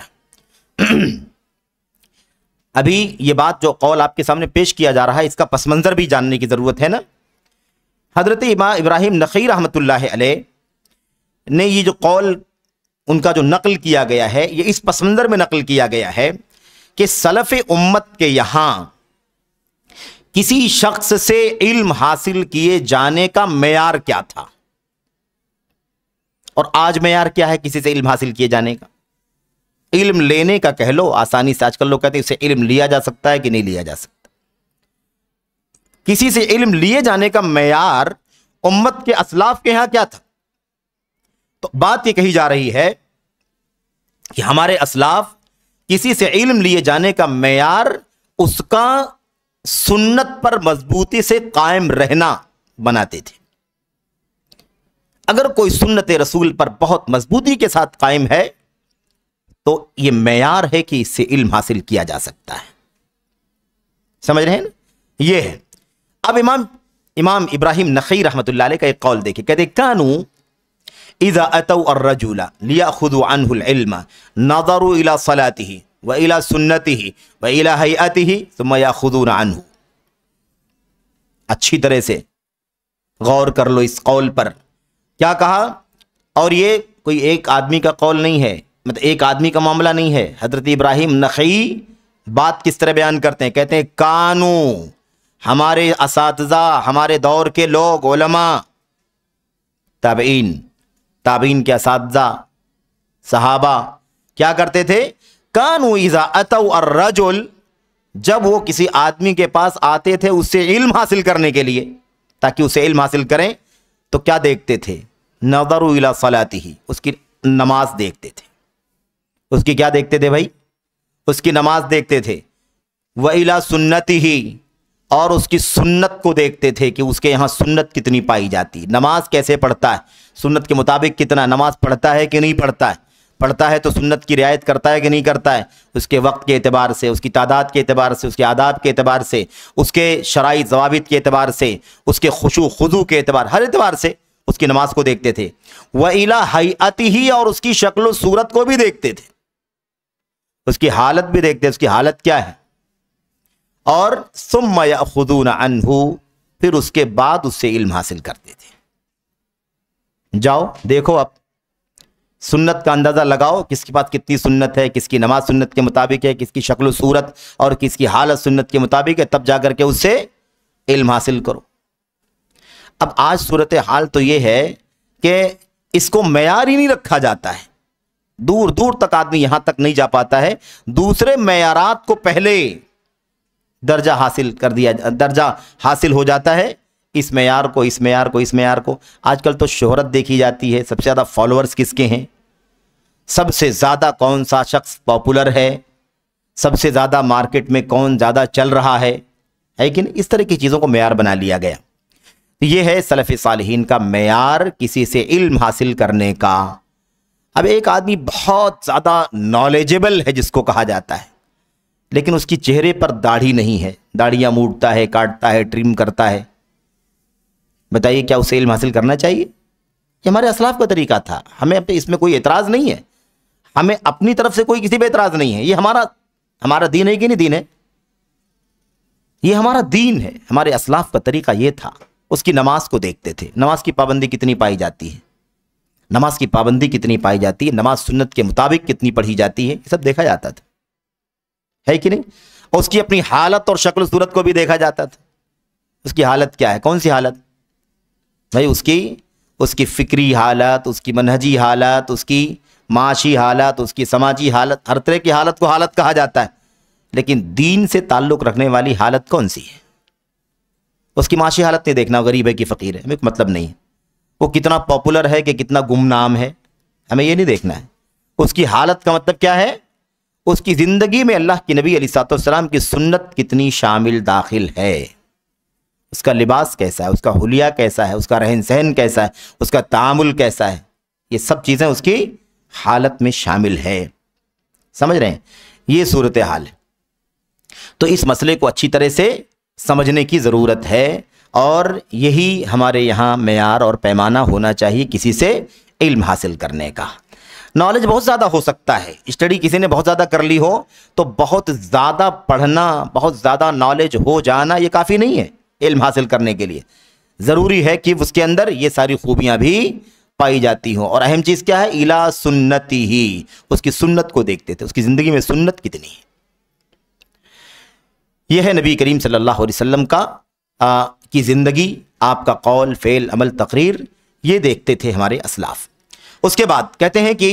ابھی یہ بات جو قول آپ کے سامنے پیش کیا جا رہا ہے، اس کا پس منظر بھی جاننے کی ضرورت ہے نا۔ حضرت امام ابراہیم نخعی رحمۃ اللہ علیہ نے یہ جو قول ان کا جو نقل کیا گیا ہے، یہ اس پس منظر میں نقل کیا گیا ہے کہ سلف امت کے یہاں کسی شخص سے علم حاصل کیے جانے کا معیار کیا تھا۔ اور آج معیار کیا ہے کسی سے علم حاصل کیے جانے کا؟ علم لینے کا کہہ لو آسانی سے، آج کل لوگ کہتے ہیں اسے علم لیا جا سکتا ہے کہ نہیں لیا جا سکتا۔ کسی سے علم لیے جانے کا معیار امت کے اسلاف کے ہاں کیا تھا؟ تو بات یہ کہی جا رہی ہے کہ ہمارے اسلاف کسی سے علم لیے جانے کا معیار اس کا سنت پر مضبوطی سے قائم رہنا بناتے تھے۔ اگر کوئی سنت رسول پر بہت مضبوطی کے ساتھ قائم ہے تو یہ معیار ہے کہ اس سے علم حاصل کیا جا سکتا ہے۔ سمجھ رہے ہیں نا؟ یہ ہے۔ اب امام ابراہیم نخعی رحمۃ اللہ علیہ کا ایک قول دیکھیں، کہتے کانو اذا اتوا الرجل لیاخذوا عنه العلم نظروا الى صلاته والى سنته والى هيئته ثم ياخذون عنه۔ اچھی طرح سے غور کر لو اس قول پر، کیا کہا؟ اور یہ کوئی ایک آدمی کا قول نہیں ہے، مطلب ایک آدمی کا معاملہ نہیں ہے۔ حضرت ابراہیم نخعی بات کس طرح بیان کرتے ہیں؟ کہتے ہیں کانو، ہمارے اساتذہ، ہمارے دور کے لوگ، علماء، تابعین کے اساتذہ، صحابہ کیا کرتے تھے؟ کانو اذا اتوا الرجل، جب وہ کسی آدمی کے پاس آتے تھے اس سے علم حاصل کرنے کے لیے، تاکہ اسے علم حاصل کریں، تو کیا دیکھتے تھے؟ نظروا الی صلاته، اس کی نماز دیکھتے تھے۔ اس کی کیا دیکھتے تھے بھائی؟ اس کی نماز دیکھتے تھے۔ وَإِلَى سُنَّتِهِ، اور اس کی سنت کو دیکھتے تھے کہ اس کے یہاں سنت کتنی پائی جاتی، نماز کیسے پڑھتا ہے، سنت کے مطابق کتنا نماز پڑھتا ہے کہ نہیں پڑھتا ہے، پڑھتا ہے تو سنت کی رعایت کرتا ہے کہ نہیں کرتا ہے، اس کے وقت کے اعتبار سے، اس کی تعداد کے اعتبار سے، اس کے آداب کے اعتبار سے، اس کے شرعی ضوابط کے اعتبار سے، اس کے خشوع خضوع کے اعتبار، ہر اعتبار سے اس کی نماز کو دیکھتے تھے۔ وَإِلَى هَيْئَتِهِ، اور اس کی شکل و صورت کو بھی دیکھتے تھے، اس کی حالت بھی دیکھتے، اس کی حالت کیا ہے۔ اور ثُمَّ يَأْخُذُونَ عَنْهُ، پھر اس کے بعد اس سے علم حاصل کرتے تھے۔ جاؤ دیکھو، اب سنت کا اندازہ لگاؤ، کس کے پاس کتنی سنت ہے، کس کی نماز سنت کے مطابق ہے، کس کی شکل و صورت اور کس کی حالت سنت کے مطابق ہے، تب جا کر کے اس سے علم حاصل کرو۔ اب آج صورتحال تو یہ ہے کہ اس کو معیار ہی نہیں رکھا جاتا ہے، دور دور تک آدمی یہاں تک نہیں جا پاتا ہے، دوسرے معیارات کو پہلے درجہ حاصل ہو جاتا ہے، اس معیار کو، اس معیار کو، اس معیار کو۔ آج کل تو شہرت دیکھی جاتی ہے، سب سے زیادہ فالوورز کس کے ہیں، سب سے زیادہ کون سا شخص پاپولر ہے، سب سے زیادہ مارکیٹ میں کون زیادہ چل رہا ہے کہ نہیں؟ اس طرح کی چیزوں کو معیار بنا لیا گیا۔ یہ ہے سلف صالحین کا معیار کسی سے علم حاصل کرنے کا۔ اب ایک آدمی بہت زیادہ نالجبل ہے جس کو کہا جاتا ہے، لیکن اس کی چہرے پر داڑھی نہیں ہے، داڑھیاں موڑتا ہے، کاٹتا ہے، ٹرم کرتا ہے، بتائیے کیا اسے علم حاصل کرنا چاہیے؟ یہ ہمارے اسلاف کا طریقہ تھا، ہمیں اس میں کوئی اعتراض نہیں ہے، ہمیں اپنی طرف سے کوئی کسی پہ اعتراض نہیں ہے، یہ ہمارا دین ہے کہ نہیں دین ہے؟ یہ ہمارا دین ہے، ہمارے اسلاف کا طریقہ یہ تھا۔ اس کی نماز کو دیکھتے تھے، نماز کی پابندی کتنی پائی جاتی ہے، نماز کی پابندی کتنی پائی جاتی ہے، نماز سنت کے مطابق کتنی پڑھی جاتی ہے، یہ سب دیکھا جاتا تھا، ہے کہ نہیں؟ اس کی اپنی حالت اور شکل و صورت کو بھی دیکھا جاتا تھا، اس کی حالت کیا ہے، کون سی حالت بھائی؟ اس کی فکری حالت، اس کی منہجی حالت، اس کی معاشی حالت، اس کی سماجی حالت، ہر طرح کی حالت کو حالت کہا جاتا ہے، لیکن دین سے تعلق رکھنے والی حالت کون سی ہے؟ اس کی معاشی حالت نہیں دیکھنا، غریب ہے کہ فقیر ہے، ہمیں کوئی مطلب نہیں ہے، وہ کتنا پاپولر ہے کہ کتنا گمنام ہے، ہمیں یہ نہیں دیکھنا ہے۔ اس کی حالت کا مطلب کیا ہے؟ اس کی زندگی میں اللہ کے نبی علیہ الصلوۃ والسلام کی سنت کتنی شامل داخل ہے، اس کا لباس کیسا ہے، اس کا حلیہ کیسا ہے، اس کا رہن سہن کیسا ہے، اس کا تعامل کیسا ہے، یہ سب چیزیں اس کی حالت میں شامل ہے۔ سمجھ رہے ہیں؟ یہ صورتحال ہے۔ تو اس مسئلے کو اچھی طرح سے سمجھنے کی ضرورت ہے، اور یہی ہمارے یہاں معیار اور پیمانہ ہونا چاہیے کسی سے علم حاصل کرنے کا۔ نالج بہت زیادہ ہو سکتا ہے، اسٹڈی کسی نے بہت زیادہ کر لی ہو تو بہت زیادہ پڑھنا، بہت زیادہ نالج ہو جانا یہ کافی نہیں ہے علم حاصل کرنے کے لیے، ضروری ہے کہ اس کے اندر یہ ساری خوبیاں بھی پائی جاتی ہوں۔ اور اہم چیز کیا ہے؟ الا سنتی ہی، اس کی سنت کو دیکھتے تھے، اس کی زندگی میں سنت کتنی ہے۔ یہ ہے نبی کریم صلی اللہ علیہ وسلم کی زندگی، آپ کا قول، فعل، عمل، تقریر، یہ دیکھتے تھے ہمارے اسلاف۔ اس کے بعد کہتے ہیں کہ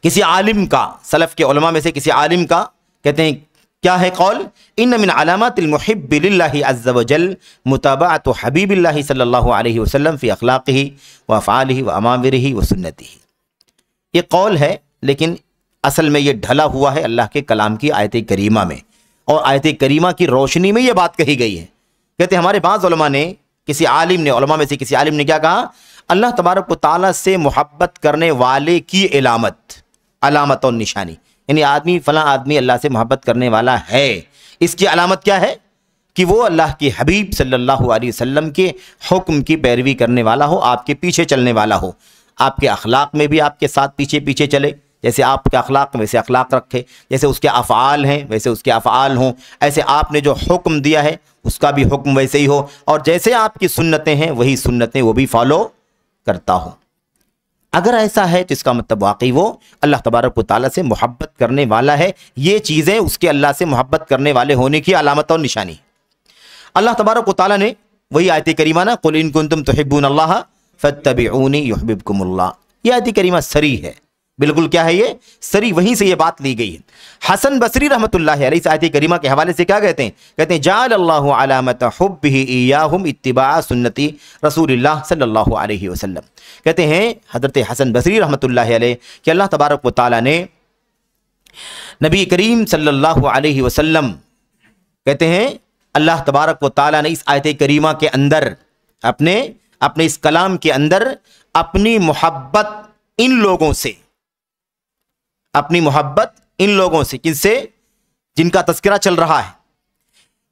کسی عالم کا، سلف کے علماء میں سے کسی عالم کا کہتے ہیں کیا ہے قول، ان من علامات المحب للہ عز وجل متابعت حبیب اللہ صلی اللہ علیہ وسلم فی اخلاقہ و افعالہ و امامرہ و سنتہ. یہ قول ہے لیکن اصل میں یہ ڈھلا ہوا ہے اللہ کے کلام کی آیت کریمہ میں، اور آیت کریمہ کی روشنی میں یہ بات کہی گئی ہے. کہتے ہیں ہمارے بعض علماء نے، کسی عالم نے، علماء میں سے کسی عالم نے کیا کہا، اللہ تبارک و تعالیٰ سے محبت کرنے والے کی علامت اور نشانی، یعنی آدمی فلاں آدمی اللہ سے محبت کرنے والا ہے، اس کی علامت کیا ہے کہ وہ اللہ کے حبیب صلی اللہ علیہ وسلم کے حکم کی پیروی کرنے والا ہو، آپ کے پیچھے چلنے والا ہو، آپ کے اخلاق میں بھی آپ کے ساتھ پیچھے پیچھے چلے، جیسے آپ کے اخلاق ویسے اخلاق رکھے، جیسے اس کے افعال ہیں ویسے اس کے افعال ہوں، ایسے آپ نے جو حکم دیا ہے اس کا بھی حکم ویسے ہی ہو، اور جیسے آپ کی سنتیں ہیں وہی سنتیں وہ بھی فالو کرتا ہو. اگر ایسا ہے تو اس کا مطلب واقعی وہ اللہ تبارک و تعالیٰ سے محبت کرنے والا ہے. یہ چیزیں اس کے اللہ سے محبت کرنے والے ہونے کی علامت اور نشانی. اللہ تبارک و تعالیٰ نے وہی آیت کریمہ نا، قل ان کنتم تحبون اللہ فاتبعونی یحببکم اللہ، یہ آیت کریمہ سری ہے، بالکل کیا ہے، یہ سری، وہیں سے یہ بات لی گئی ہے. حسن بصری رحمۃ اللہ علیہ اس آیت کریمہ کے حوالے سے کیا کہتے ہیں، جعل اللہ علامت حبہ ایاہم اتباع سنتی رسول اللہ صلی اللہ علیہ وسلم. کہتے ہیں حضرت حسن بصری رحمۃ اللہ علیہ کہ اللہ تبارک و تعالیٰ نے نبی کریم صلی اللہ علیہ وسلم، کہتے ہیں اللہ تبارک و تعالیٰ نے اس آیت کریمہ کے اندر اپنے اس کلام کے اندر اپنی محبت ان لوگوں سے، اپنی محبت ان لوگوں سے، کن سے، جن کا تذکرہ چل رہا ہے،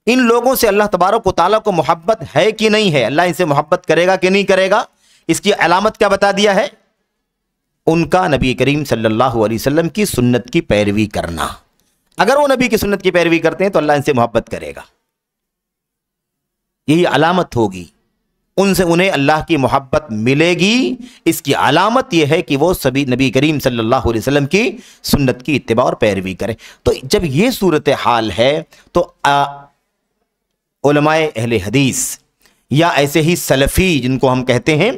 ان لوگوں سے اللہ تبارک و تعالیٰ کو محبت ہے کہ نہیں ہے، اللہ ان سے محبت کرے گا کہ نہیں کرے گا، اس کی علامت کیا بتا دیا ہے، ان کا نبی کریم صلی اللہ علیہ وسلم کی سنت کی پیروی کرنا. اگر وہ نبی کی سنت کی پیروی کرتے ہیں تو اللہ ان سے محبت کرے گا، یہی علامت ہوگی، ان سے انہیں اللہ کی محبت ملے گی. اس کی علامت یہ ہے کہ وہ سبھی نبی کریم صلی اللہ علیہ وسلم کی سنت کی اتباع اور پیروی کریں. تو جب یہ صورتحال ہے تو علماء اہل حدیث یا ایسے ہی سلفی جن کو ہم کہتے ہیں،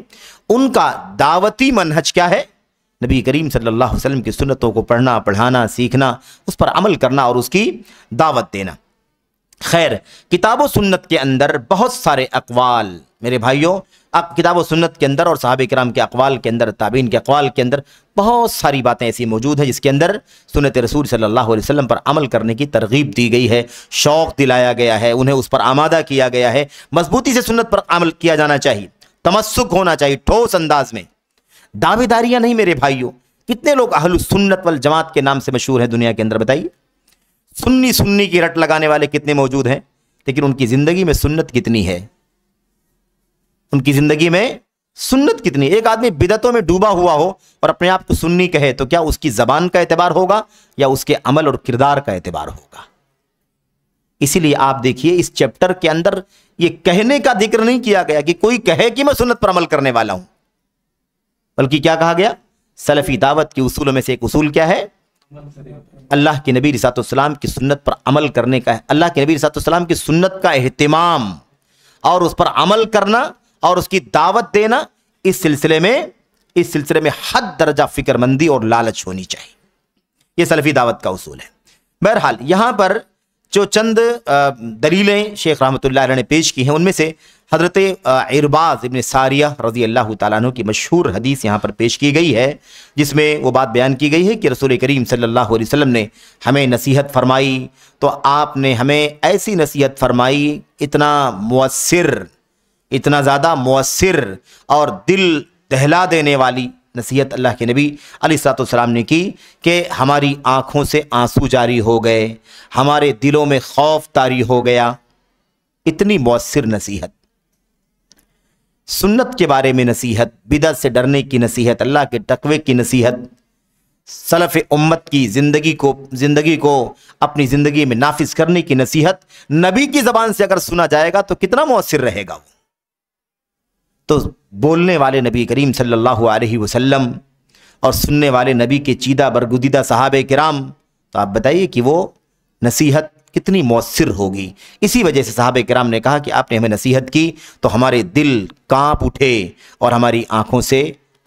ان کا دعوتی منہج کیا ہے، نبی کریم صلی اللہ علیہ وسلم کی سنتوں کو پڑھنا، پڑھانا، سیکھنا، اس پر عمل کرنا اور اس کی دعوت دینا. خیر، کتاب و سنت کے اندر بہت سارے اقوال، میرے بھائیوں، اب کتاب و سنت کے اندر اور صحابہ کرام کے اقوال کے اندر، تابعین کے اقوال کے اندر بہت ساری باتیں ایسی موجود ہیں جس کے اندر سنت رسول صلی اللہ علیہ وسلم پر عمل کرنے کی ترغیب دی گئی ہے، شوق دلایا گیا ہے، انہیں اس پر آمادہ کیا گیا ہے. مضبوطی سے سنت پر عمل کیا جانا چاہیے، تمسک ہونا چاہیے ٹھوس انداز میں، دعوے داریاں نہیں. میرے بھائیوں، کتنے لوگ اہل السنت والجماعت کے نام سے مشہور ہیں دنیا کے اندر، بتائیے. سنی کی رٹ لگانے والے کتنے موجود ہیں، لیکن ان کی زندگی میں سنت کتنی ہے، ان کی زندگی میں سنت کتنی. ایک آدمی بدعتوں میں ڈوبا ہوا ہو اور اپنے آپ کو سنی کہے تو کیا اس کی زبان کا اعتبار ہوگا یا اس کے عمل اور کردار کا اعتبار ہوگا؟ اسی لیے آپ دیکھیے اس چیپٹر کے اندر یہ کہنے کا ذکر نہیں کیا گیا کہ کوئی کہے کہ میں سنت پر عمل کرنے والا ہوں، بلکہ کیا کہا گیا، سلفی دعوت کے اصولوں میں سے ایک اصول کیا ہے، اللہ کے نبی رسالت والسلام کی سنت پر عمل کرنے کا ہے. اللہ کے نبی رسالت والسلام کی سنت کا اہتمام اور اس پر عمل کرنا اور اس کی دعوت دینا، اس سلسلے میں حد درجہ فکر مندی اور لالچ ہونی چاہیے. یہ سلفی دعوت کا اصول ہے. بہرحال یہاں پر جو چند دلیلیں شیخ رحمۃ اللہ علیہ نے پیش کی ہیں، ان میں سے حضرت عرباض ابن ساریہ رضی اللہ تعالیٰ عنہ کی مشہور حدیث یہاں پر پیش کی گئی ہے، جس میں وہ بات بیان کی گئی ہے کہ رسول کریم صلی اللہ علیہ وسلم نے ہمیں نصیحت فرمائی، تو آپ نے ہمیں ایسی نصیحت فرمائی اتنا زیادہ مؤثر اور دل دہلا دینے والی نصیحت اللہ کے نبی علیہ الصلوۃ والسلام نے کی کہ ہماری آنکھوں سے آنسو جاری ہو گئے، ہمارے دلوں میں خوف طاری ہو گیا. اتنی مؤثر نصیحت، سنت کے بارے میں نصیحت، بدعت سے ڈرنے کی نصیحت، اللہ کے تقوی کی نصیحت، سلف امت کی زندگی کو اپنی زندگی میں نافذ کرنے کی نصیحت نبی کی زبان سے اگر سنا جائے گا تو کتنا مؤثر رہے گا وہ. تو بولنے والے نبی کریم صلی اللہ علیہ وسلم اور سننے والے نبی کے چیدہ برگزیدہ صحابہ کرام، تو آپ بتائیے کہ وہ نصیحت کتنی مؤثر ہوگی. اسی وجہ سے صحابہ کرام نے کہا کہ آپ نے ہمیں نصیحت کی تو ہمارے دل کانپ اٹھے اور ہماری آنکھوں سے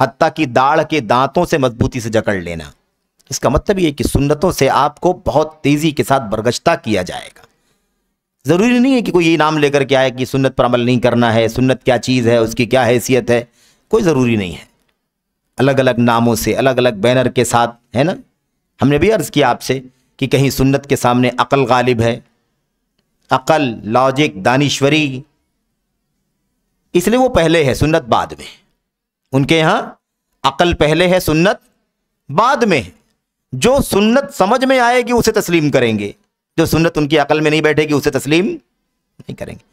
حتیٰ کہ داڑھ کے دانتوں سے مضبوطی سے جکڑ لینا۔ اس کا مطلب یہ کہ سنتوں سے آپ کو بہت تیزی کے ساتھ برگشتہ کیا جائے گا۔ ضروری نہیں ہے کہ کوئی یہ نام لے کر کے آئے کہ سنت پر عمل نہیں کرنا ہے، سنت کیا چیز ہے، اس کی کیا حیثیت ہے، کوئی ضروری نہیں ہے۔ الگ الگ ناموں سے، الگ الگ بینر کے ساتھ، ہے نا۔ ہم نے بھی عرض کیا آپ سے کہ کہیں سنت کے سامنے عقل غالب ہے، عقل، لاجک، دانشوری، اس لیے وہ پہلے ہے، سنت بعد میں۔ ان کے یہاں عقل پہلے ہے، سنت بعد میں ہے۔ جو سنت سمجھ میں آئے گی اسے تسلیم کریں گے، جو سنت ان کی عقل میں نہیں بیٹھے گی اسے تسلیم نہیں کریں گے۔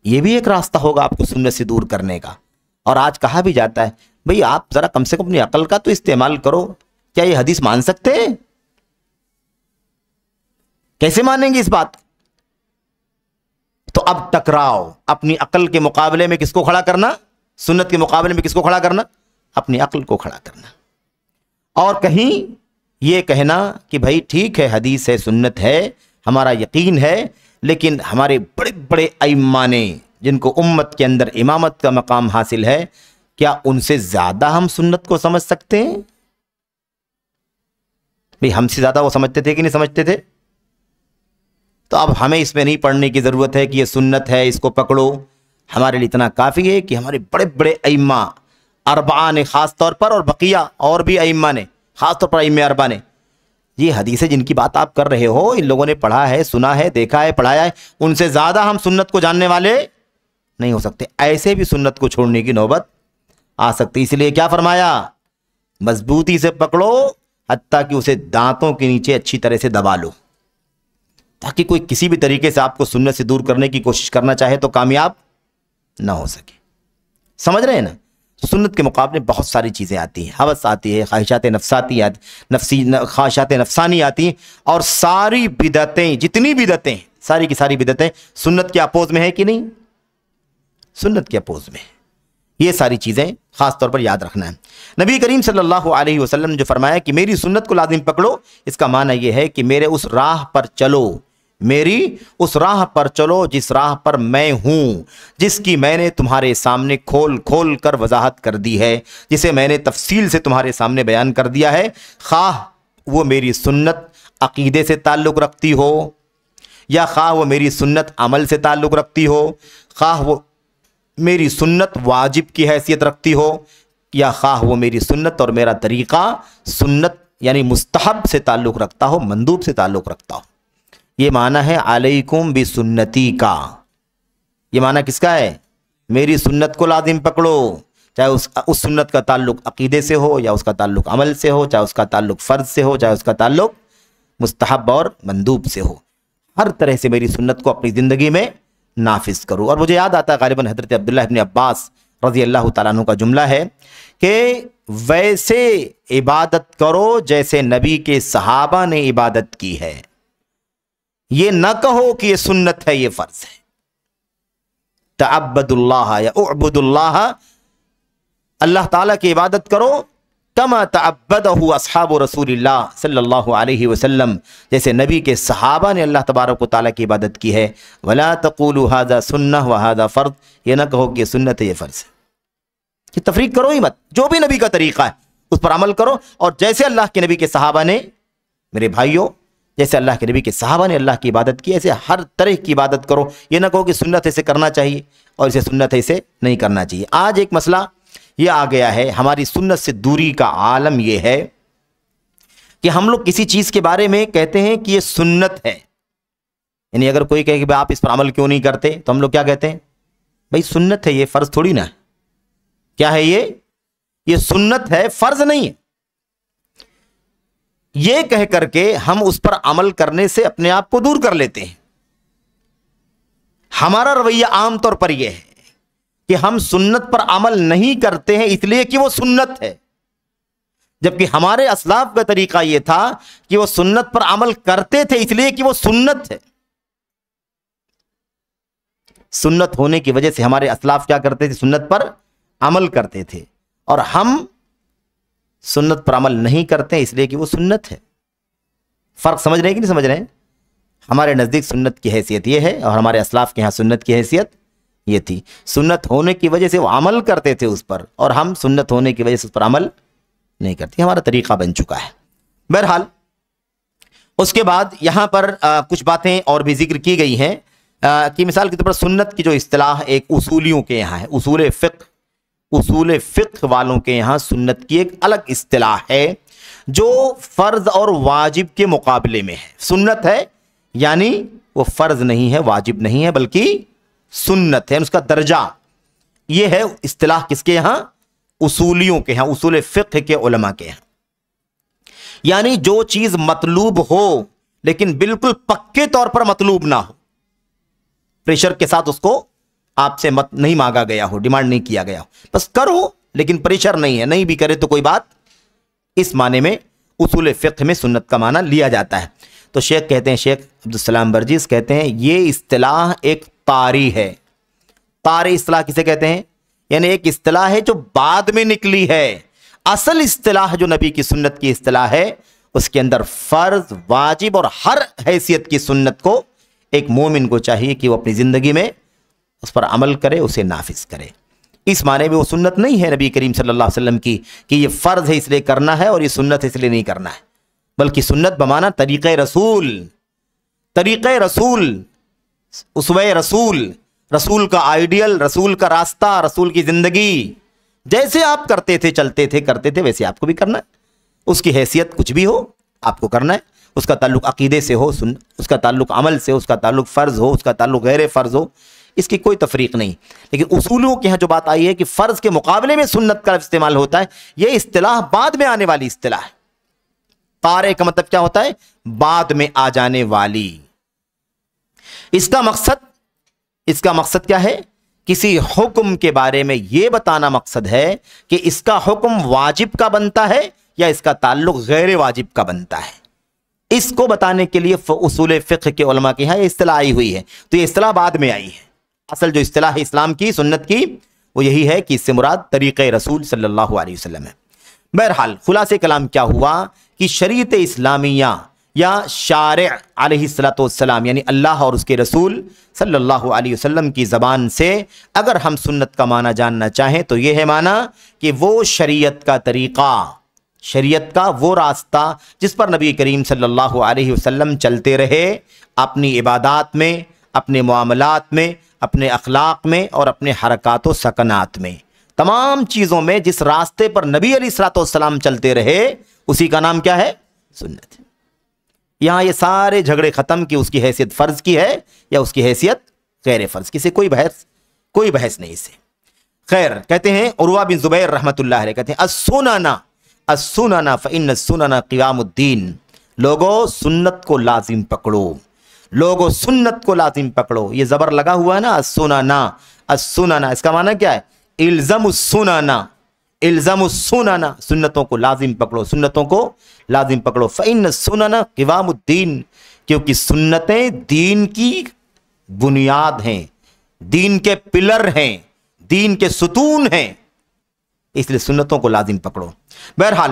یہ بھی ایک راستہ ہوگا آپ کو سنت سے دور کرنے کا۔ اور آج کہا بھی جاتا ہے بھئی آپ ذرا کم سے کم اپنی عقل کا تو استعمال کرو۔ کیا یہ حدیث مان سکتے ہیں؟ کیسے مانیں گے اس بات؟ تو اب ٹکراؤ، اپنی عقل کے مقابلے میں کس کو کھڑا کرنا؟ سنت کے مقابلے میں کس کو کھڑا کرنا؟ اپنی عقل کو کھڑا کرنا۔ اور کہیں یہ کہنا کہ بھائی ٹھیک ہے، حدیث ہے، سنت ہے، ہمارا یقین ہے، لیکن ہمارے بڑے بڑے ائمہ نے جن کو امت کے اندر امامت کا مقام حاصل ہے، کیا ان سے زیادہ ہم سنت کو سمجھ سکتے ہیں؟ بھئی ہم سے زیادہ وہ سمجھتے تھے کہ نہیں سمجھتے تھے؟ تو اب ہمیں اس میں نہیں پڑھنے کی ضرورت ہے کہ یہ سنت ہے، اس کو پکڑو۔ ہمارے لیے اتنا کافی ہے کہ ہمارے بڑے بڑے ائمہ اربعہ نے خاص طور پر، اور بقیہ اور بھی ائمہ نے، خاص طور پر ائمہ اربعہ نے، یہ حدیثیں جن کی بات آپ کر رہے ہو، ان لوگوں نے پڑھا ہے، سنا ہے، دیکھا ہے، پڑھایا ہے، ان سے زیادہ ہم سنت کو جاننے والے نہیں ہو سکتے۔ ایسے بھی سنت کو چھوڑنے کی نوبت آ سکتی۔ اس لیے کیا فرمایا؟ مضبوطی سے پکڑو، حتیٰ کہ اسے دانتوں کے نیچے اچھی طرح سے دبا لو، تاکہ کوئی کسی بھی طریقے سے آپ کو سنت سے دور کرنے کی کوشش کرنا چاہے تو کامیاب نہ ہو سکے۔ سمجھ رہے ہیں نا؟ سنت کے مقابلے بہت ساری چیزیں آتی ہیں، ہوس آتی ہے، خواہشات نفساتی خواہشات نفسانی آتی ہیں، اور ساری بدعتیں، جتنی بدعتیں، ساری کی ساری بدعتیں سنت کے اپوز میں ہے کہ نہیں؟ سنت کے اپوز میں۔ یہ ساری چیزیں خاص طور پر یاد رکھنا ہے۔ نبی کریم صلی اللہ علیہ وسلم نے جو فرمایا کہ میری سنت کو لازم پکڑو، اس کا معنی یہ ہے کہ میرے اس راہ پر چلو، میری اس راہ پر چلو جس راہ پر میں ہوں، جس کی میں نے تمہارے سامنے کھول کھول کر وضاحت کر دی ہے، جسے میں نے تفصیل سے تمہارے سامنے بیان کر دیا ہے، خواہ وہ میری سنت عقیدے سے تعلق رکھتی ہو، یا خواہ وہ میری سنت عمل سے تعلق رکھتی ہو، خواہ وہ میری سنت واجب کی حیثیت رکھتی ہو، یا خواہ وہ میری سنت اور میرا طریقہ سنت یعنی مستحب سے تعلق رکھتا ہو، مندوب سے تعلق رکھتا ہو۔ یہ معنی ہے علیکم بسنتی کا۔ یہ معنی کس کا ہے؟ میری سنت کو لازم پکڑو، چاہے اس سنت کا تعلق عقیدے سے ہو، یا اس کا تعلق عمل سے ہو، چاہے اس کا تعلق فرض سے ہو، چاہے اس کا تعلق مستحب اور مندوب سے ہو۔ ہر طرح سے میری سنت کو اپنی زندگی میں نافذ کرو۔ اور مجھے یاد آتا ہے غالباً حضرت عبداللہ ابن عباس رضی اللہ تعالیٰ عنہ کا جملہ ہے کہ ویسے عبادت کرو جیسے نبی کے صحابہ نے عبادت کی ہے، یہ نہ کہو کہ یہ سنت ہے، یہ فرض ہے۔ تعبد اللہ یا اعبد اللہ، اللہ تعالیٰ کی عبادت کرو کما تعبدہ اصحاب رسول اللہ صلی اللہ علیہ وسلم، جیسے نبی کے صحابہ نے اللہ تبارک و تعالیٰ کی عبادت کی ہے۔ ولا تقولوا ھذا سنہ وھذا فرض، یہ نہ کہو کہ یہ سنت ہے، یہ فرض ہے۔ یہ تفریق کرو ہی مت، جو بھی نبی کا طریقہ ہے اس پر عمل کرو، اور جیسے اللہ کے نبی کے صحابہ نے، میرے بھائیوں، جیسے اللہ کے نبی کے صحابہ نے اللہ کی عبادت کی، ایسے ہر طرح کی عبادت کرو۔ یہ نہ کہو کہ سنت ہے اسے کرنا چاہیے اور اسے سنت ہے اسے نہیں کرنا چاہیے۔ آج ایک مسئلہ یہ آ گیا ہے، ہماری سنت سے دوری کا عالم یہ ہے کہ ہم لوگ کسی چیز کے بارے میں کہتے ہیں کہ یہ سنت ہے، یعنی اگر کوئی کہے کہ آپ اس پر عمل کیوں نہیں کرتے، تو ہم لوگ کیا کہتے ہیں؟ بھائی سنت ہے، یہ فرض تھوڑی نہ ہے۔ کیا ہے یہ سنت ہے، فرض نہیں ہے۔ یہ کہہ کر کے ہم اس پر عمل کرنے سے اپنے آپ کو دور کر لیتے ہیں۔ ہمارا رویہ عام طور پر یہ ہے کہ ہم سنت پر عمل نہیں کرتے ہیں اس لیے کہ وہ سنت ہے، جبکہ ہمارے اسلاف کا طریقہ یہ تھا کہ وہ سنت پر عمل کرتے تھے اس لیے کہ وہ سنت ہے۔ سنت ہونے کی وجہ سے ہمارے اسلاف کیا کرتے تھے؟ سنت پر عمل کرتے تھے، اور ہم سنت پر عمل نہیں کرتے اس لیے کہ وہ سنت ہے۔ فرق سمجھ رہے ہیں کہ نہیں سمجھ رہے ہیں؟ ہمارے نزدیک سنت کی حیثیت یہ ہے، اور ہمارے اسلاف کے ہاں سنت کی حیثیت یہ تھی سنت ہونے کی وجہ سے وہ عمل کرتے تھے اس پر، اور ہم سنت ہونے کی وجہ سے اس پر عمل نہیں کرتے، ہمارا طریقہ بن چکا ہے۔ بہرحال اس کے بعد یہاں پر کچھ باتیں اور بھی ذکر کی گئی ہیں کہ مثال کے طور پر سنت کی جو اصطلاح ایک اصولیوں کے یہاں ہے، اصول فقہ والوں کے یہاں سنت کی ایک الگ اصطلاح ہے جو فرض اور واجب کے مقابلے میں ہے۔ سنت ہے یعنی وہ فرض نہیں ہے، واجب نہیں ہے، بلکہ سنت ہے، اس کا درجہ یہ ہے۔ اصطلاح کس کے یہاں؟ اصولیوں کے یہاں، اصول فقہ کے علماء کے یہاں۔ یعنی جو چیز مطلوب ہو لیکن بالکل پکے طور پر مطلوب نہ ہو، پریشر کے ساتھ اس کو آپ سے نہیں مانگا گیا ہو، ڈیمانڈ نہیں کیا گیا ہو، بس کرو لیکن پریشر نہیں ہے، نہیں بھی کرے تو کوئی بات، اس معنی میں اصول فقہ میں سنت کا معنی لیا جاتا ہے۔ تو شیخ کہتے ہیں، شیخ عبدالسلام برجس کہتے ہیں یہ اصطلاح ایک طاری ہے۔ طاری اصطلاح کسے کہتے ہیں؟ یعنی ایک اصطلاح ہے جو بعد میں نکلی ہے۔ اصل اصطلاح جو نبی کی سنت کی اصطلاح ہے، اس کے اندر فرض، واجب اور ہر حیثیت کی سنت کو ایک مومن کو چاہیے کہ وہ اپنی زندگی میں اس پر عمل کرے، اسے نافذ کرے۔ اس معنی میں وہ سنت نہیں ہے نبی کریم صلی اللہ علیہ وسلم کی کہ یہ فرض ہے اس لیے کرنا ہے اور یہ سنت ہے اس لیے نہیں کرنا ہے، بلکہ سنت بمعنی طریقہ رسول، اسوہ رسول، رسول کا آئیڈیل، رسول کا راستہ، رسول کی زندگی، جیسے آپ کرتے تھے، چلتے تھے، کرتے تھے، ویسے آپ کو بھی کرنا ہے۔ اس کی حیثیت کچھ بھی ہو آپ کو کرنا ہے، اس کا تعلق عقیدے سے ہو، اس کا تعلق عمل سے، اس کا تعلق فرض ہو، اس کا تعلق غیر فرض ہو، اس کی کوئی تفریق نہیں۔ لیکن اصولوں کے ہاں جو بات آئی ہے کہ فرض کے مقابلے میں سنت کا استعمال ہوتا ہے، یہ اصطلاح بعد میں آنے والی اصطلاح ہے۔ طارئ کا مطلب کیا ہوتا ہے؟ بعد میں آ جانے والی۔ اس کا مقصد کیا ہے؟ کسی حکم کے بارے میں یہ بتانا مقصد ہے کہ اس کا حکم واجب کا بنتا ہے یا اس کا تعلق غیر واجب کا بنتا ہے۔ اس کو بتانے کے لیے اصول فقہ کے علماء کے یہاں یہ اصطلاح آئی ہوئی ہے، تو یہ اصطلاح بعد میں آئی ہے۔ اصل جو اصطلاح ہے اسلام کی، سنت کی، وہ یہی ہے کہ اس سے مراد طریقہ رسول صلی اللہ علیہ وسلم ہے۔ بہرحال خلاصہ کلام کیا ہوا کہ شریعت اسلامیہ یا شارع علیہ السلام یعنی اللہ اور اس کے رسول صلی اللہ علیہ وسلم کی زبان سے اگر ہم سنت کا معنی جاننا چاہیں تو یہ ہے معنی کہ وہ شریعت کا طریقہ، شریعت کا وہ راستہ جس پر نبی کریم صلی اللہ علیہ وسلم چلتے رہے، اپنی عبادات میں، اپنے معاملات میں، اپنے اخلاق میں اور اپنے حرکات و سکنات میں، تمام چیزوں میں جس راستے پر نبی علیہ السلام چلتے رہے، اسی کا نام کیا ہے؟ سنت۔ یہاں یہ سارے جھگڑے ختم کہ اس کی حیثیت فرض کی ہے یا اس کی حیثیت غیر فرض، کسی کوئی بحث نہیں سے۔ خیر، کہتے ہیں عروہ بن زبیر رحمۃ اللہ علیہ کہتے ہیں السنن فإن السنن قوام الدین، لوگو سنت کو لازم پکڑو، لوگو سنت کو لازم پکڑو۔ یہ زبر لگا ہوا ہے نا، السنن، اس کا معنی کیا ہے؟ الزم السنن، الزم السنن، سنتوں کو لازم پکڑو، سنتوں کو لازم پکڑو۔ فإن السنن قوام الدین، کیونکہ سنتیں دین کی بنیاد ہیں، دین کے پلر ہیں، دین کے ستون ہیں، اس لیے سنتوں کو لازم پکڑو۔ بہرحال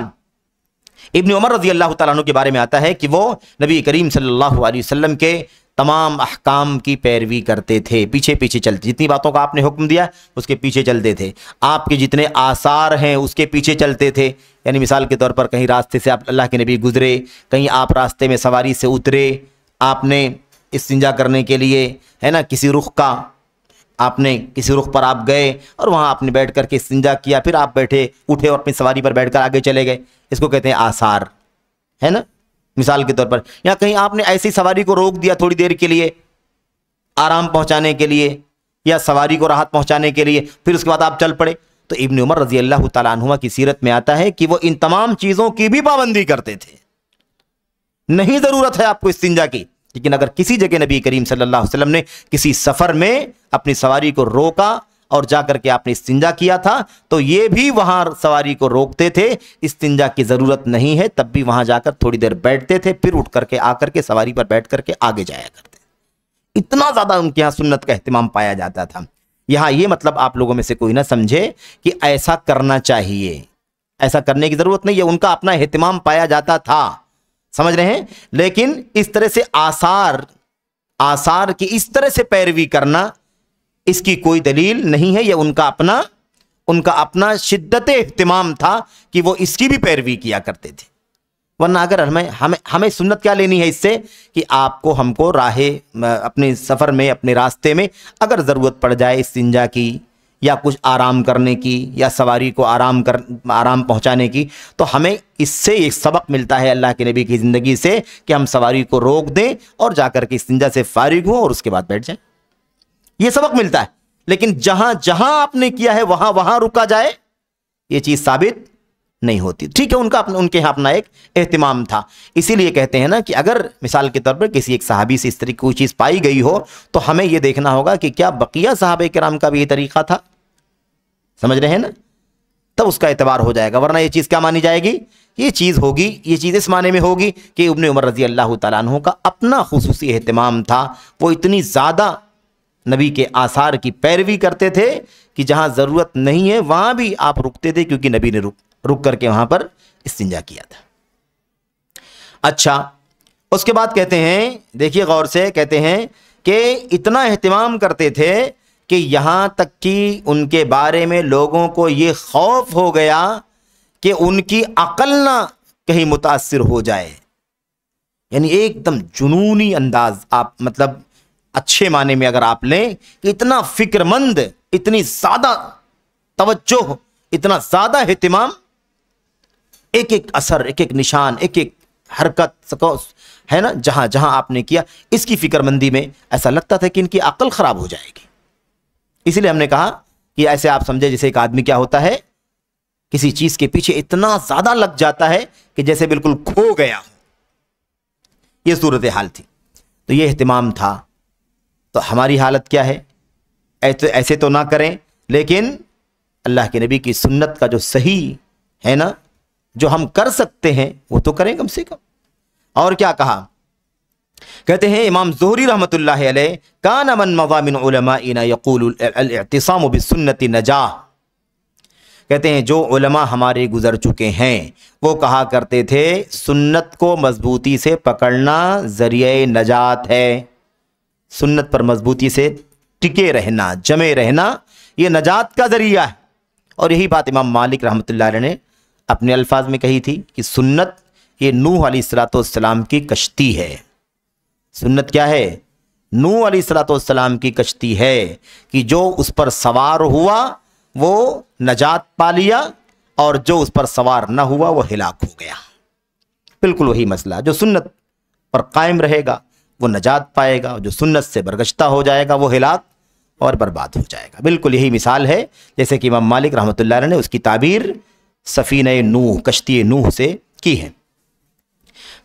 ابن عمر رضی اللہ تعالیٰ عنہ کے بارے میں آتا ہے کہ وہ نبی کریم صلی اللہ علیہ وسلم کے تمام احکام کی پیروی کرتے تھے، پیچھے پیچھے چلتے، جتنی باتوں کا آپ نے حکم دیا اس کے پیچھے چلتے تھے، آپ کے جتنے آثار ہیں اس کے پیچھے چلتے تھے۔ یعنی مثال کے طور پر کہیں راستے سے آپ اللہ کے نبی گزرے، کہیں آپ راستے میں سواری سے اترے، آپ نے استنجا کرنے کے لیے ہے نا کسی رخ پر آپ گئے اور وہاں آپ نے بیٹھ کر کے استنجا کیا، پھر آپ بیٹھے اٹھے اور اپنی سواری پر بیٹھ کر آگے چلے گئے، اس کو کہتے ہیں آثار، ہے نا۔ مثال کے طور پر یا کہیں آپ نے ایسی سواری کو روک دیا تھوڑی دیر کے لیے، آرام پہنچانے کے لیے یا سواری کو راحت پہنچانے کے لیے، پھر اس کے بعد آپ چل پڑے، تو ابن عمر رضی اللہ تعالیٰ عنہما کی سیرت میں آتا ہے کہ وہ ان تمام چیزوں کی بھی پابندی کرتے تھے۔ نہیں ضرورت ہے آپ کو استنجا کی، لیکن اگر کسی جگہ نبی کریم صلی اللہ علیہ وسلم نے کسی سفر میں اپنی سواری کو روکا اور جا کر کے آپ نے استنجا کیا تھا تو یہ بھی وہاں سواری کو روکتے تھے، استنجا کی ضرورت نہیں ہے تب بھی وہاں جا کر تھوڑی دیر بیٹھتے تھے، پھر اٹھ کر کے آ کر کے سواری پر بیٹھ کر کے آگے جایا کرتے۔ اتنا زیادہ ان کے یہاں سنت کا اہتمام پایا جاتا تھا۔ یہاں یہ مطلب آپ لوگوں میں سے کوئی نہ سمجھے کہ ایسا کرنا چاہیے، ایسا کرنے کی ضرورت نہیں ہے، ان کا اپنا اہتمام پایا جاتا تھا، سمجھ رہے ہیں۔ لیکن اس طرح سے آثار کی اس طرح سے پیروی کرنا اس کی کوئی دلیل نہیں ہے، یہ ان کا اپنا شدت اہتمام تھا کہ وہ اس کی بھی پیروی کیا کرتے تھے۔ ورنہ اگر ہمیں سنت کیا لینی ہے اس سے کہ آپ کو ہم کو راہ اپنے سفر میں اپنے راستے میں اگر ضرورت پڑ جائے استنجا کی یا کچھ آرام کرنے کی یا سواری کو آرام پہنچانے کی، تو ہمیں اس سے ایک سبق ملتا ہے اللہ کے نبی کی زندگی سے کہ ہم سواری کو روک دیں اور جا کر کے استنجا سے فارغ ہوں اور اس کے بعد بیٹھ جائیں، یہ سبق ملتا ہے۔ لیکن جہاں جہاں آپ نے کیا ہے وہاں وہاں رکا جائے، یہ چیز ثابت نہیں ہوتی۔ ٹھیک ہے، ان کے یہاں اپنا ایک اہتمام تھا، اسی لیے کہتے ہیں نا کہ اگر مثال کے طور پر کسی ایک صحابی سے اس طرح کی کوئی چیز پائی گئی ہو تو ہمیں یہ دیکھنا ہوگا کہ کیا بقیہ صحابہ کرام کا بھی یہ طریقہ تھا، سمجھ رہے ہیں نا، تب اس کا اعتبار ہو جائے گا۔ ورنہ یہ چیز کیا مانی جائے گی؟ یہ چیز اس معنی میں ہوگی کہ ابن عمر رضی اللہ تعالیٰ عنہ کا اپنا خصوصی اہتمام تھا، وہ اتنی زیادہ نبی کے آثار کی پیروی کرتے تھے کہ جہاں ضرورت نہیں ہے وہاں بھی آپ رکتے تھے، کیونکہ نبی نے رک کر کے وہاں پر استنجا کیا تھا۔ اچھا، اس کے بعد کہتے ہیں، دیکھیے غور سے، کہتے ہیں کہ اتنا اہتمام کرتے تھے کہ یہاں تک کہ ان کے بارے میں لوگوں کو یہ خوف ہو گیا کہ ان کی عقل نہ کہیں متاثر ہو جائے، یعنی ایک دم جنونی انداز، آپ مطلب اچھے معنی میں اگر آپ لیں کہ اتنا فکر مند، اتنی زیادہ توجہ، اتنا زیادہ اہتمام، ایک ایک اثر، ایک ایک نشان، ایک ایک حرکت ہے نا، جہاں جہاں آپ نے کیا، اس کی فکر مندی میں ایسا لگتا تھا کہ ان کی عقل خراب ہو جائے گی۔ اسی لیے ہم نے کہا کہ ایسے آپ سمجھے جیسے ایک آدمی کیا ہوتا ہے، کسی چیز کے پیچھے اتنا زیادہ لگ جاتا ہے کہ جیسے بالکل کھو گیا ہو، یہ صورتحال تھی۔ تو یہ اہتمام تھا، تو ہماری حالت کیا ہے؟ ایسے تو نہ کریں، لیکن اللہ کے نبی کی سنت کا جو صحیح ہے نا، جو ہم کر سکتے ہیں وہ تو کریں کم سے کم۔ اور کیا کہا؟ کہتے ہیں امام زہری رحمۃ اللہ علیہ، کان من مضى من علمائنا یقول الاعتصام بالسنت نجاح، کہتے ہیں جو علماء ہمارے گزر چکے ہیں وہ کہا کرتے تھے سنت کو مضبوطی سے پکڑنا ذریعہ نجات ہے، سنت پر مضبوطی سے ٹکے رہنا، جمے رہنا، یہ نجات کا ذریعہ ہے۔ اور یہی بات امام مالک رحمۃ اللہ علیہ نے اپنے الفاظ میں کہی تھی کہ سنت یہ نوح علیہ السلام کی کشتی ہے۔ سنت کیا ہے؟ نوح علیہ السلام کی کشتی ہے کہ جو اس پر سوار ہوا وہ نجات پا لیا، اور جو اس پر سوار نہ ہوا وہ ہلاک ہو گیا۔ بالکل وہی مسئلہ، جو سنت پر قائم رہے گا وہ نجات پائے گا، جو سنت سے برگشتہ ہو جائے گا وہ ہلاک اور برباد ہو جائے گا۔ بالکل یہی مثال ہے جیسے کہ امام مالک رحمۃ اللہ علیہ نے اس کی تعبیر سفینہ نوح، کشتی نوح سے کی ہے۔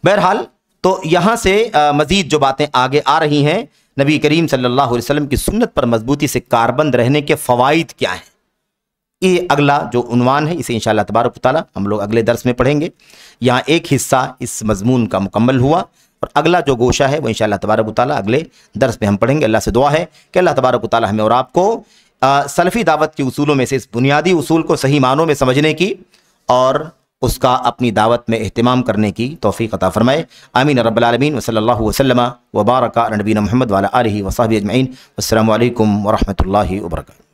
بہرحال تو یہاں سے مزید جو باتیں آگے آ رہی ہیں، نبی کریم صلی اللہ علیہ وسلم کی سنت پر مضبوطی سے کاربند رہنے کے فوائد کیا ہیں، یہ اگلا جو عنوان ہے، اسے انشاءاللہ تبارک و تعالیٰ ہم لوگ اگلے درس میں پڑھیں گے۔ یہاں ایک حصہ اس مضمون کا مکمل ہوا، اور اگلا جو گوشہ ہے وہ انشاءاللہ تبارک و تعالیٰ اگلے درس میں ہم پڑھیں گے۔ اللہ سے دعا ہے کہ اللہ تبارک و تعالیٰ ہمیں اور آپ کو سلفی دعوت کے اصولوں میں سے اس بنیادی اصول کو صحیح معنوں میں سمجھنے کی اور اس کا اپنی دعوت میں اہتمام کرنے کی توفیق عطا فرمائے۔ آمین رب العالمین، وصلی اللہ وسلم وبارک علی نبینا محمد وعلی آلہ وصحبہ اجمعین۔ السلام علیکم ورحمۃ اللہ وبرکاتہ۔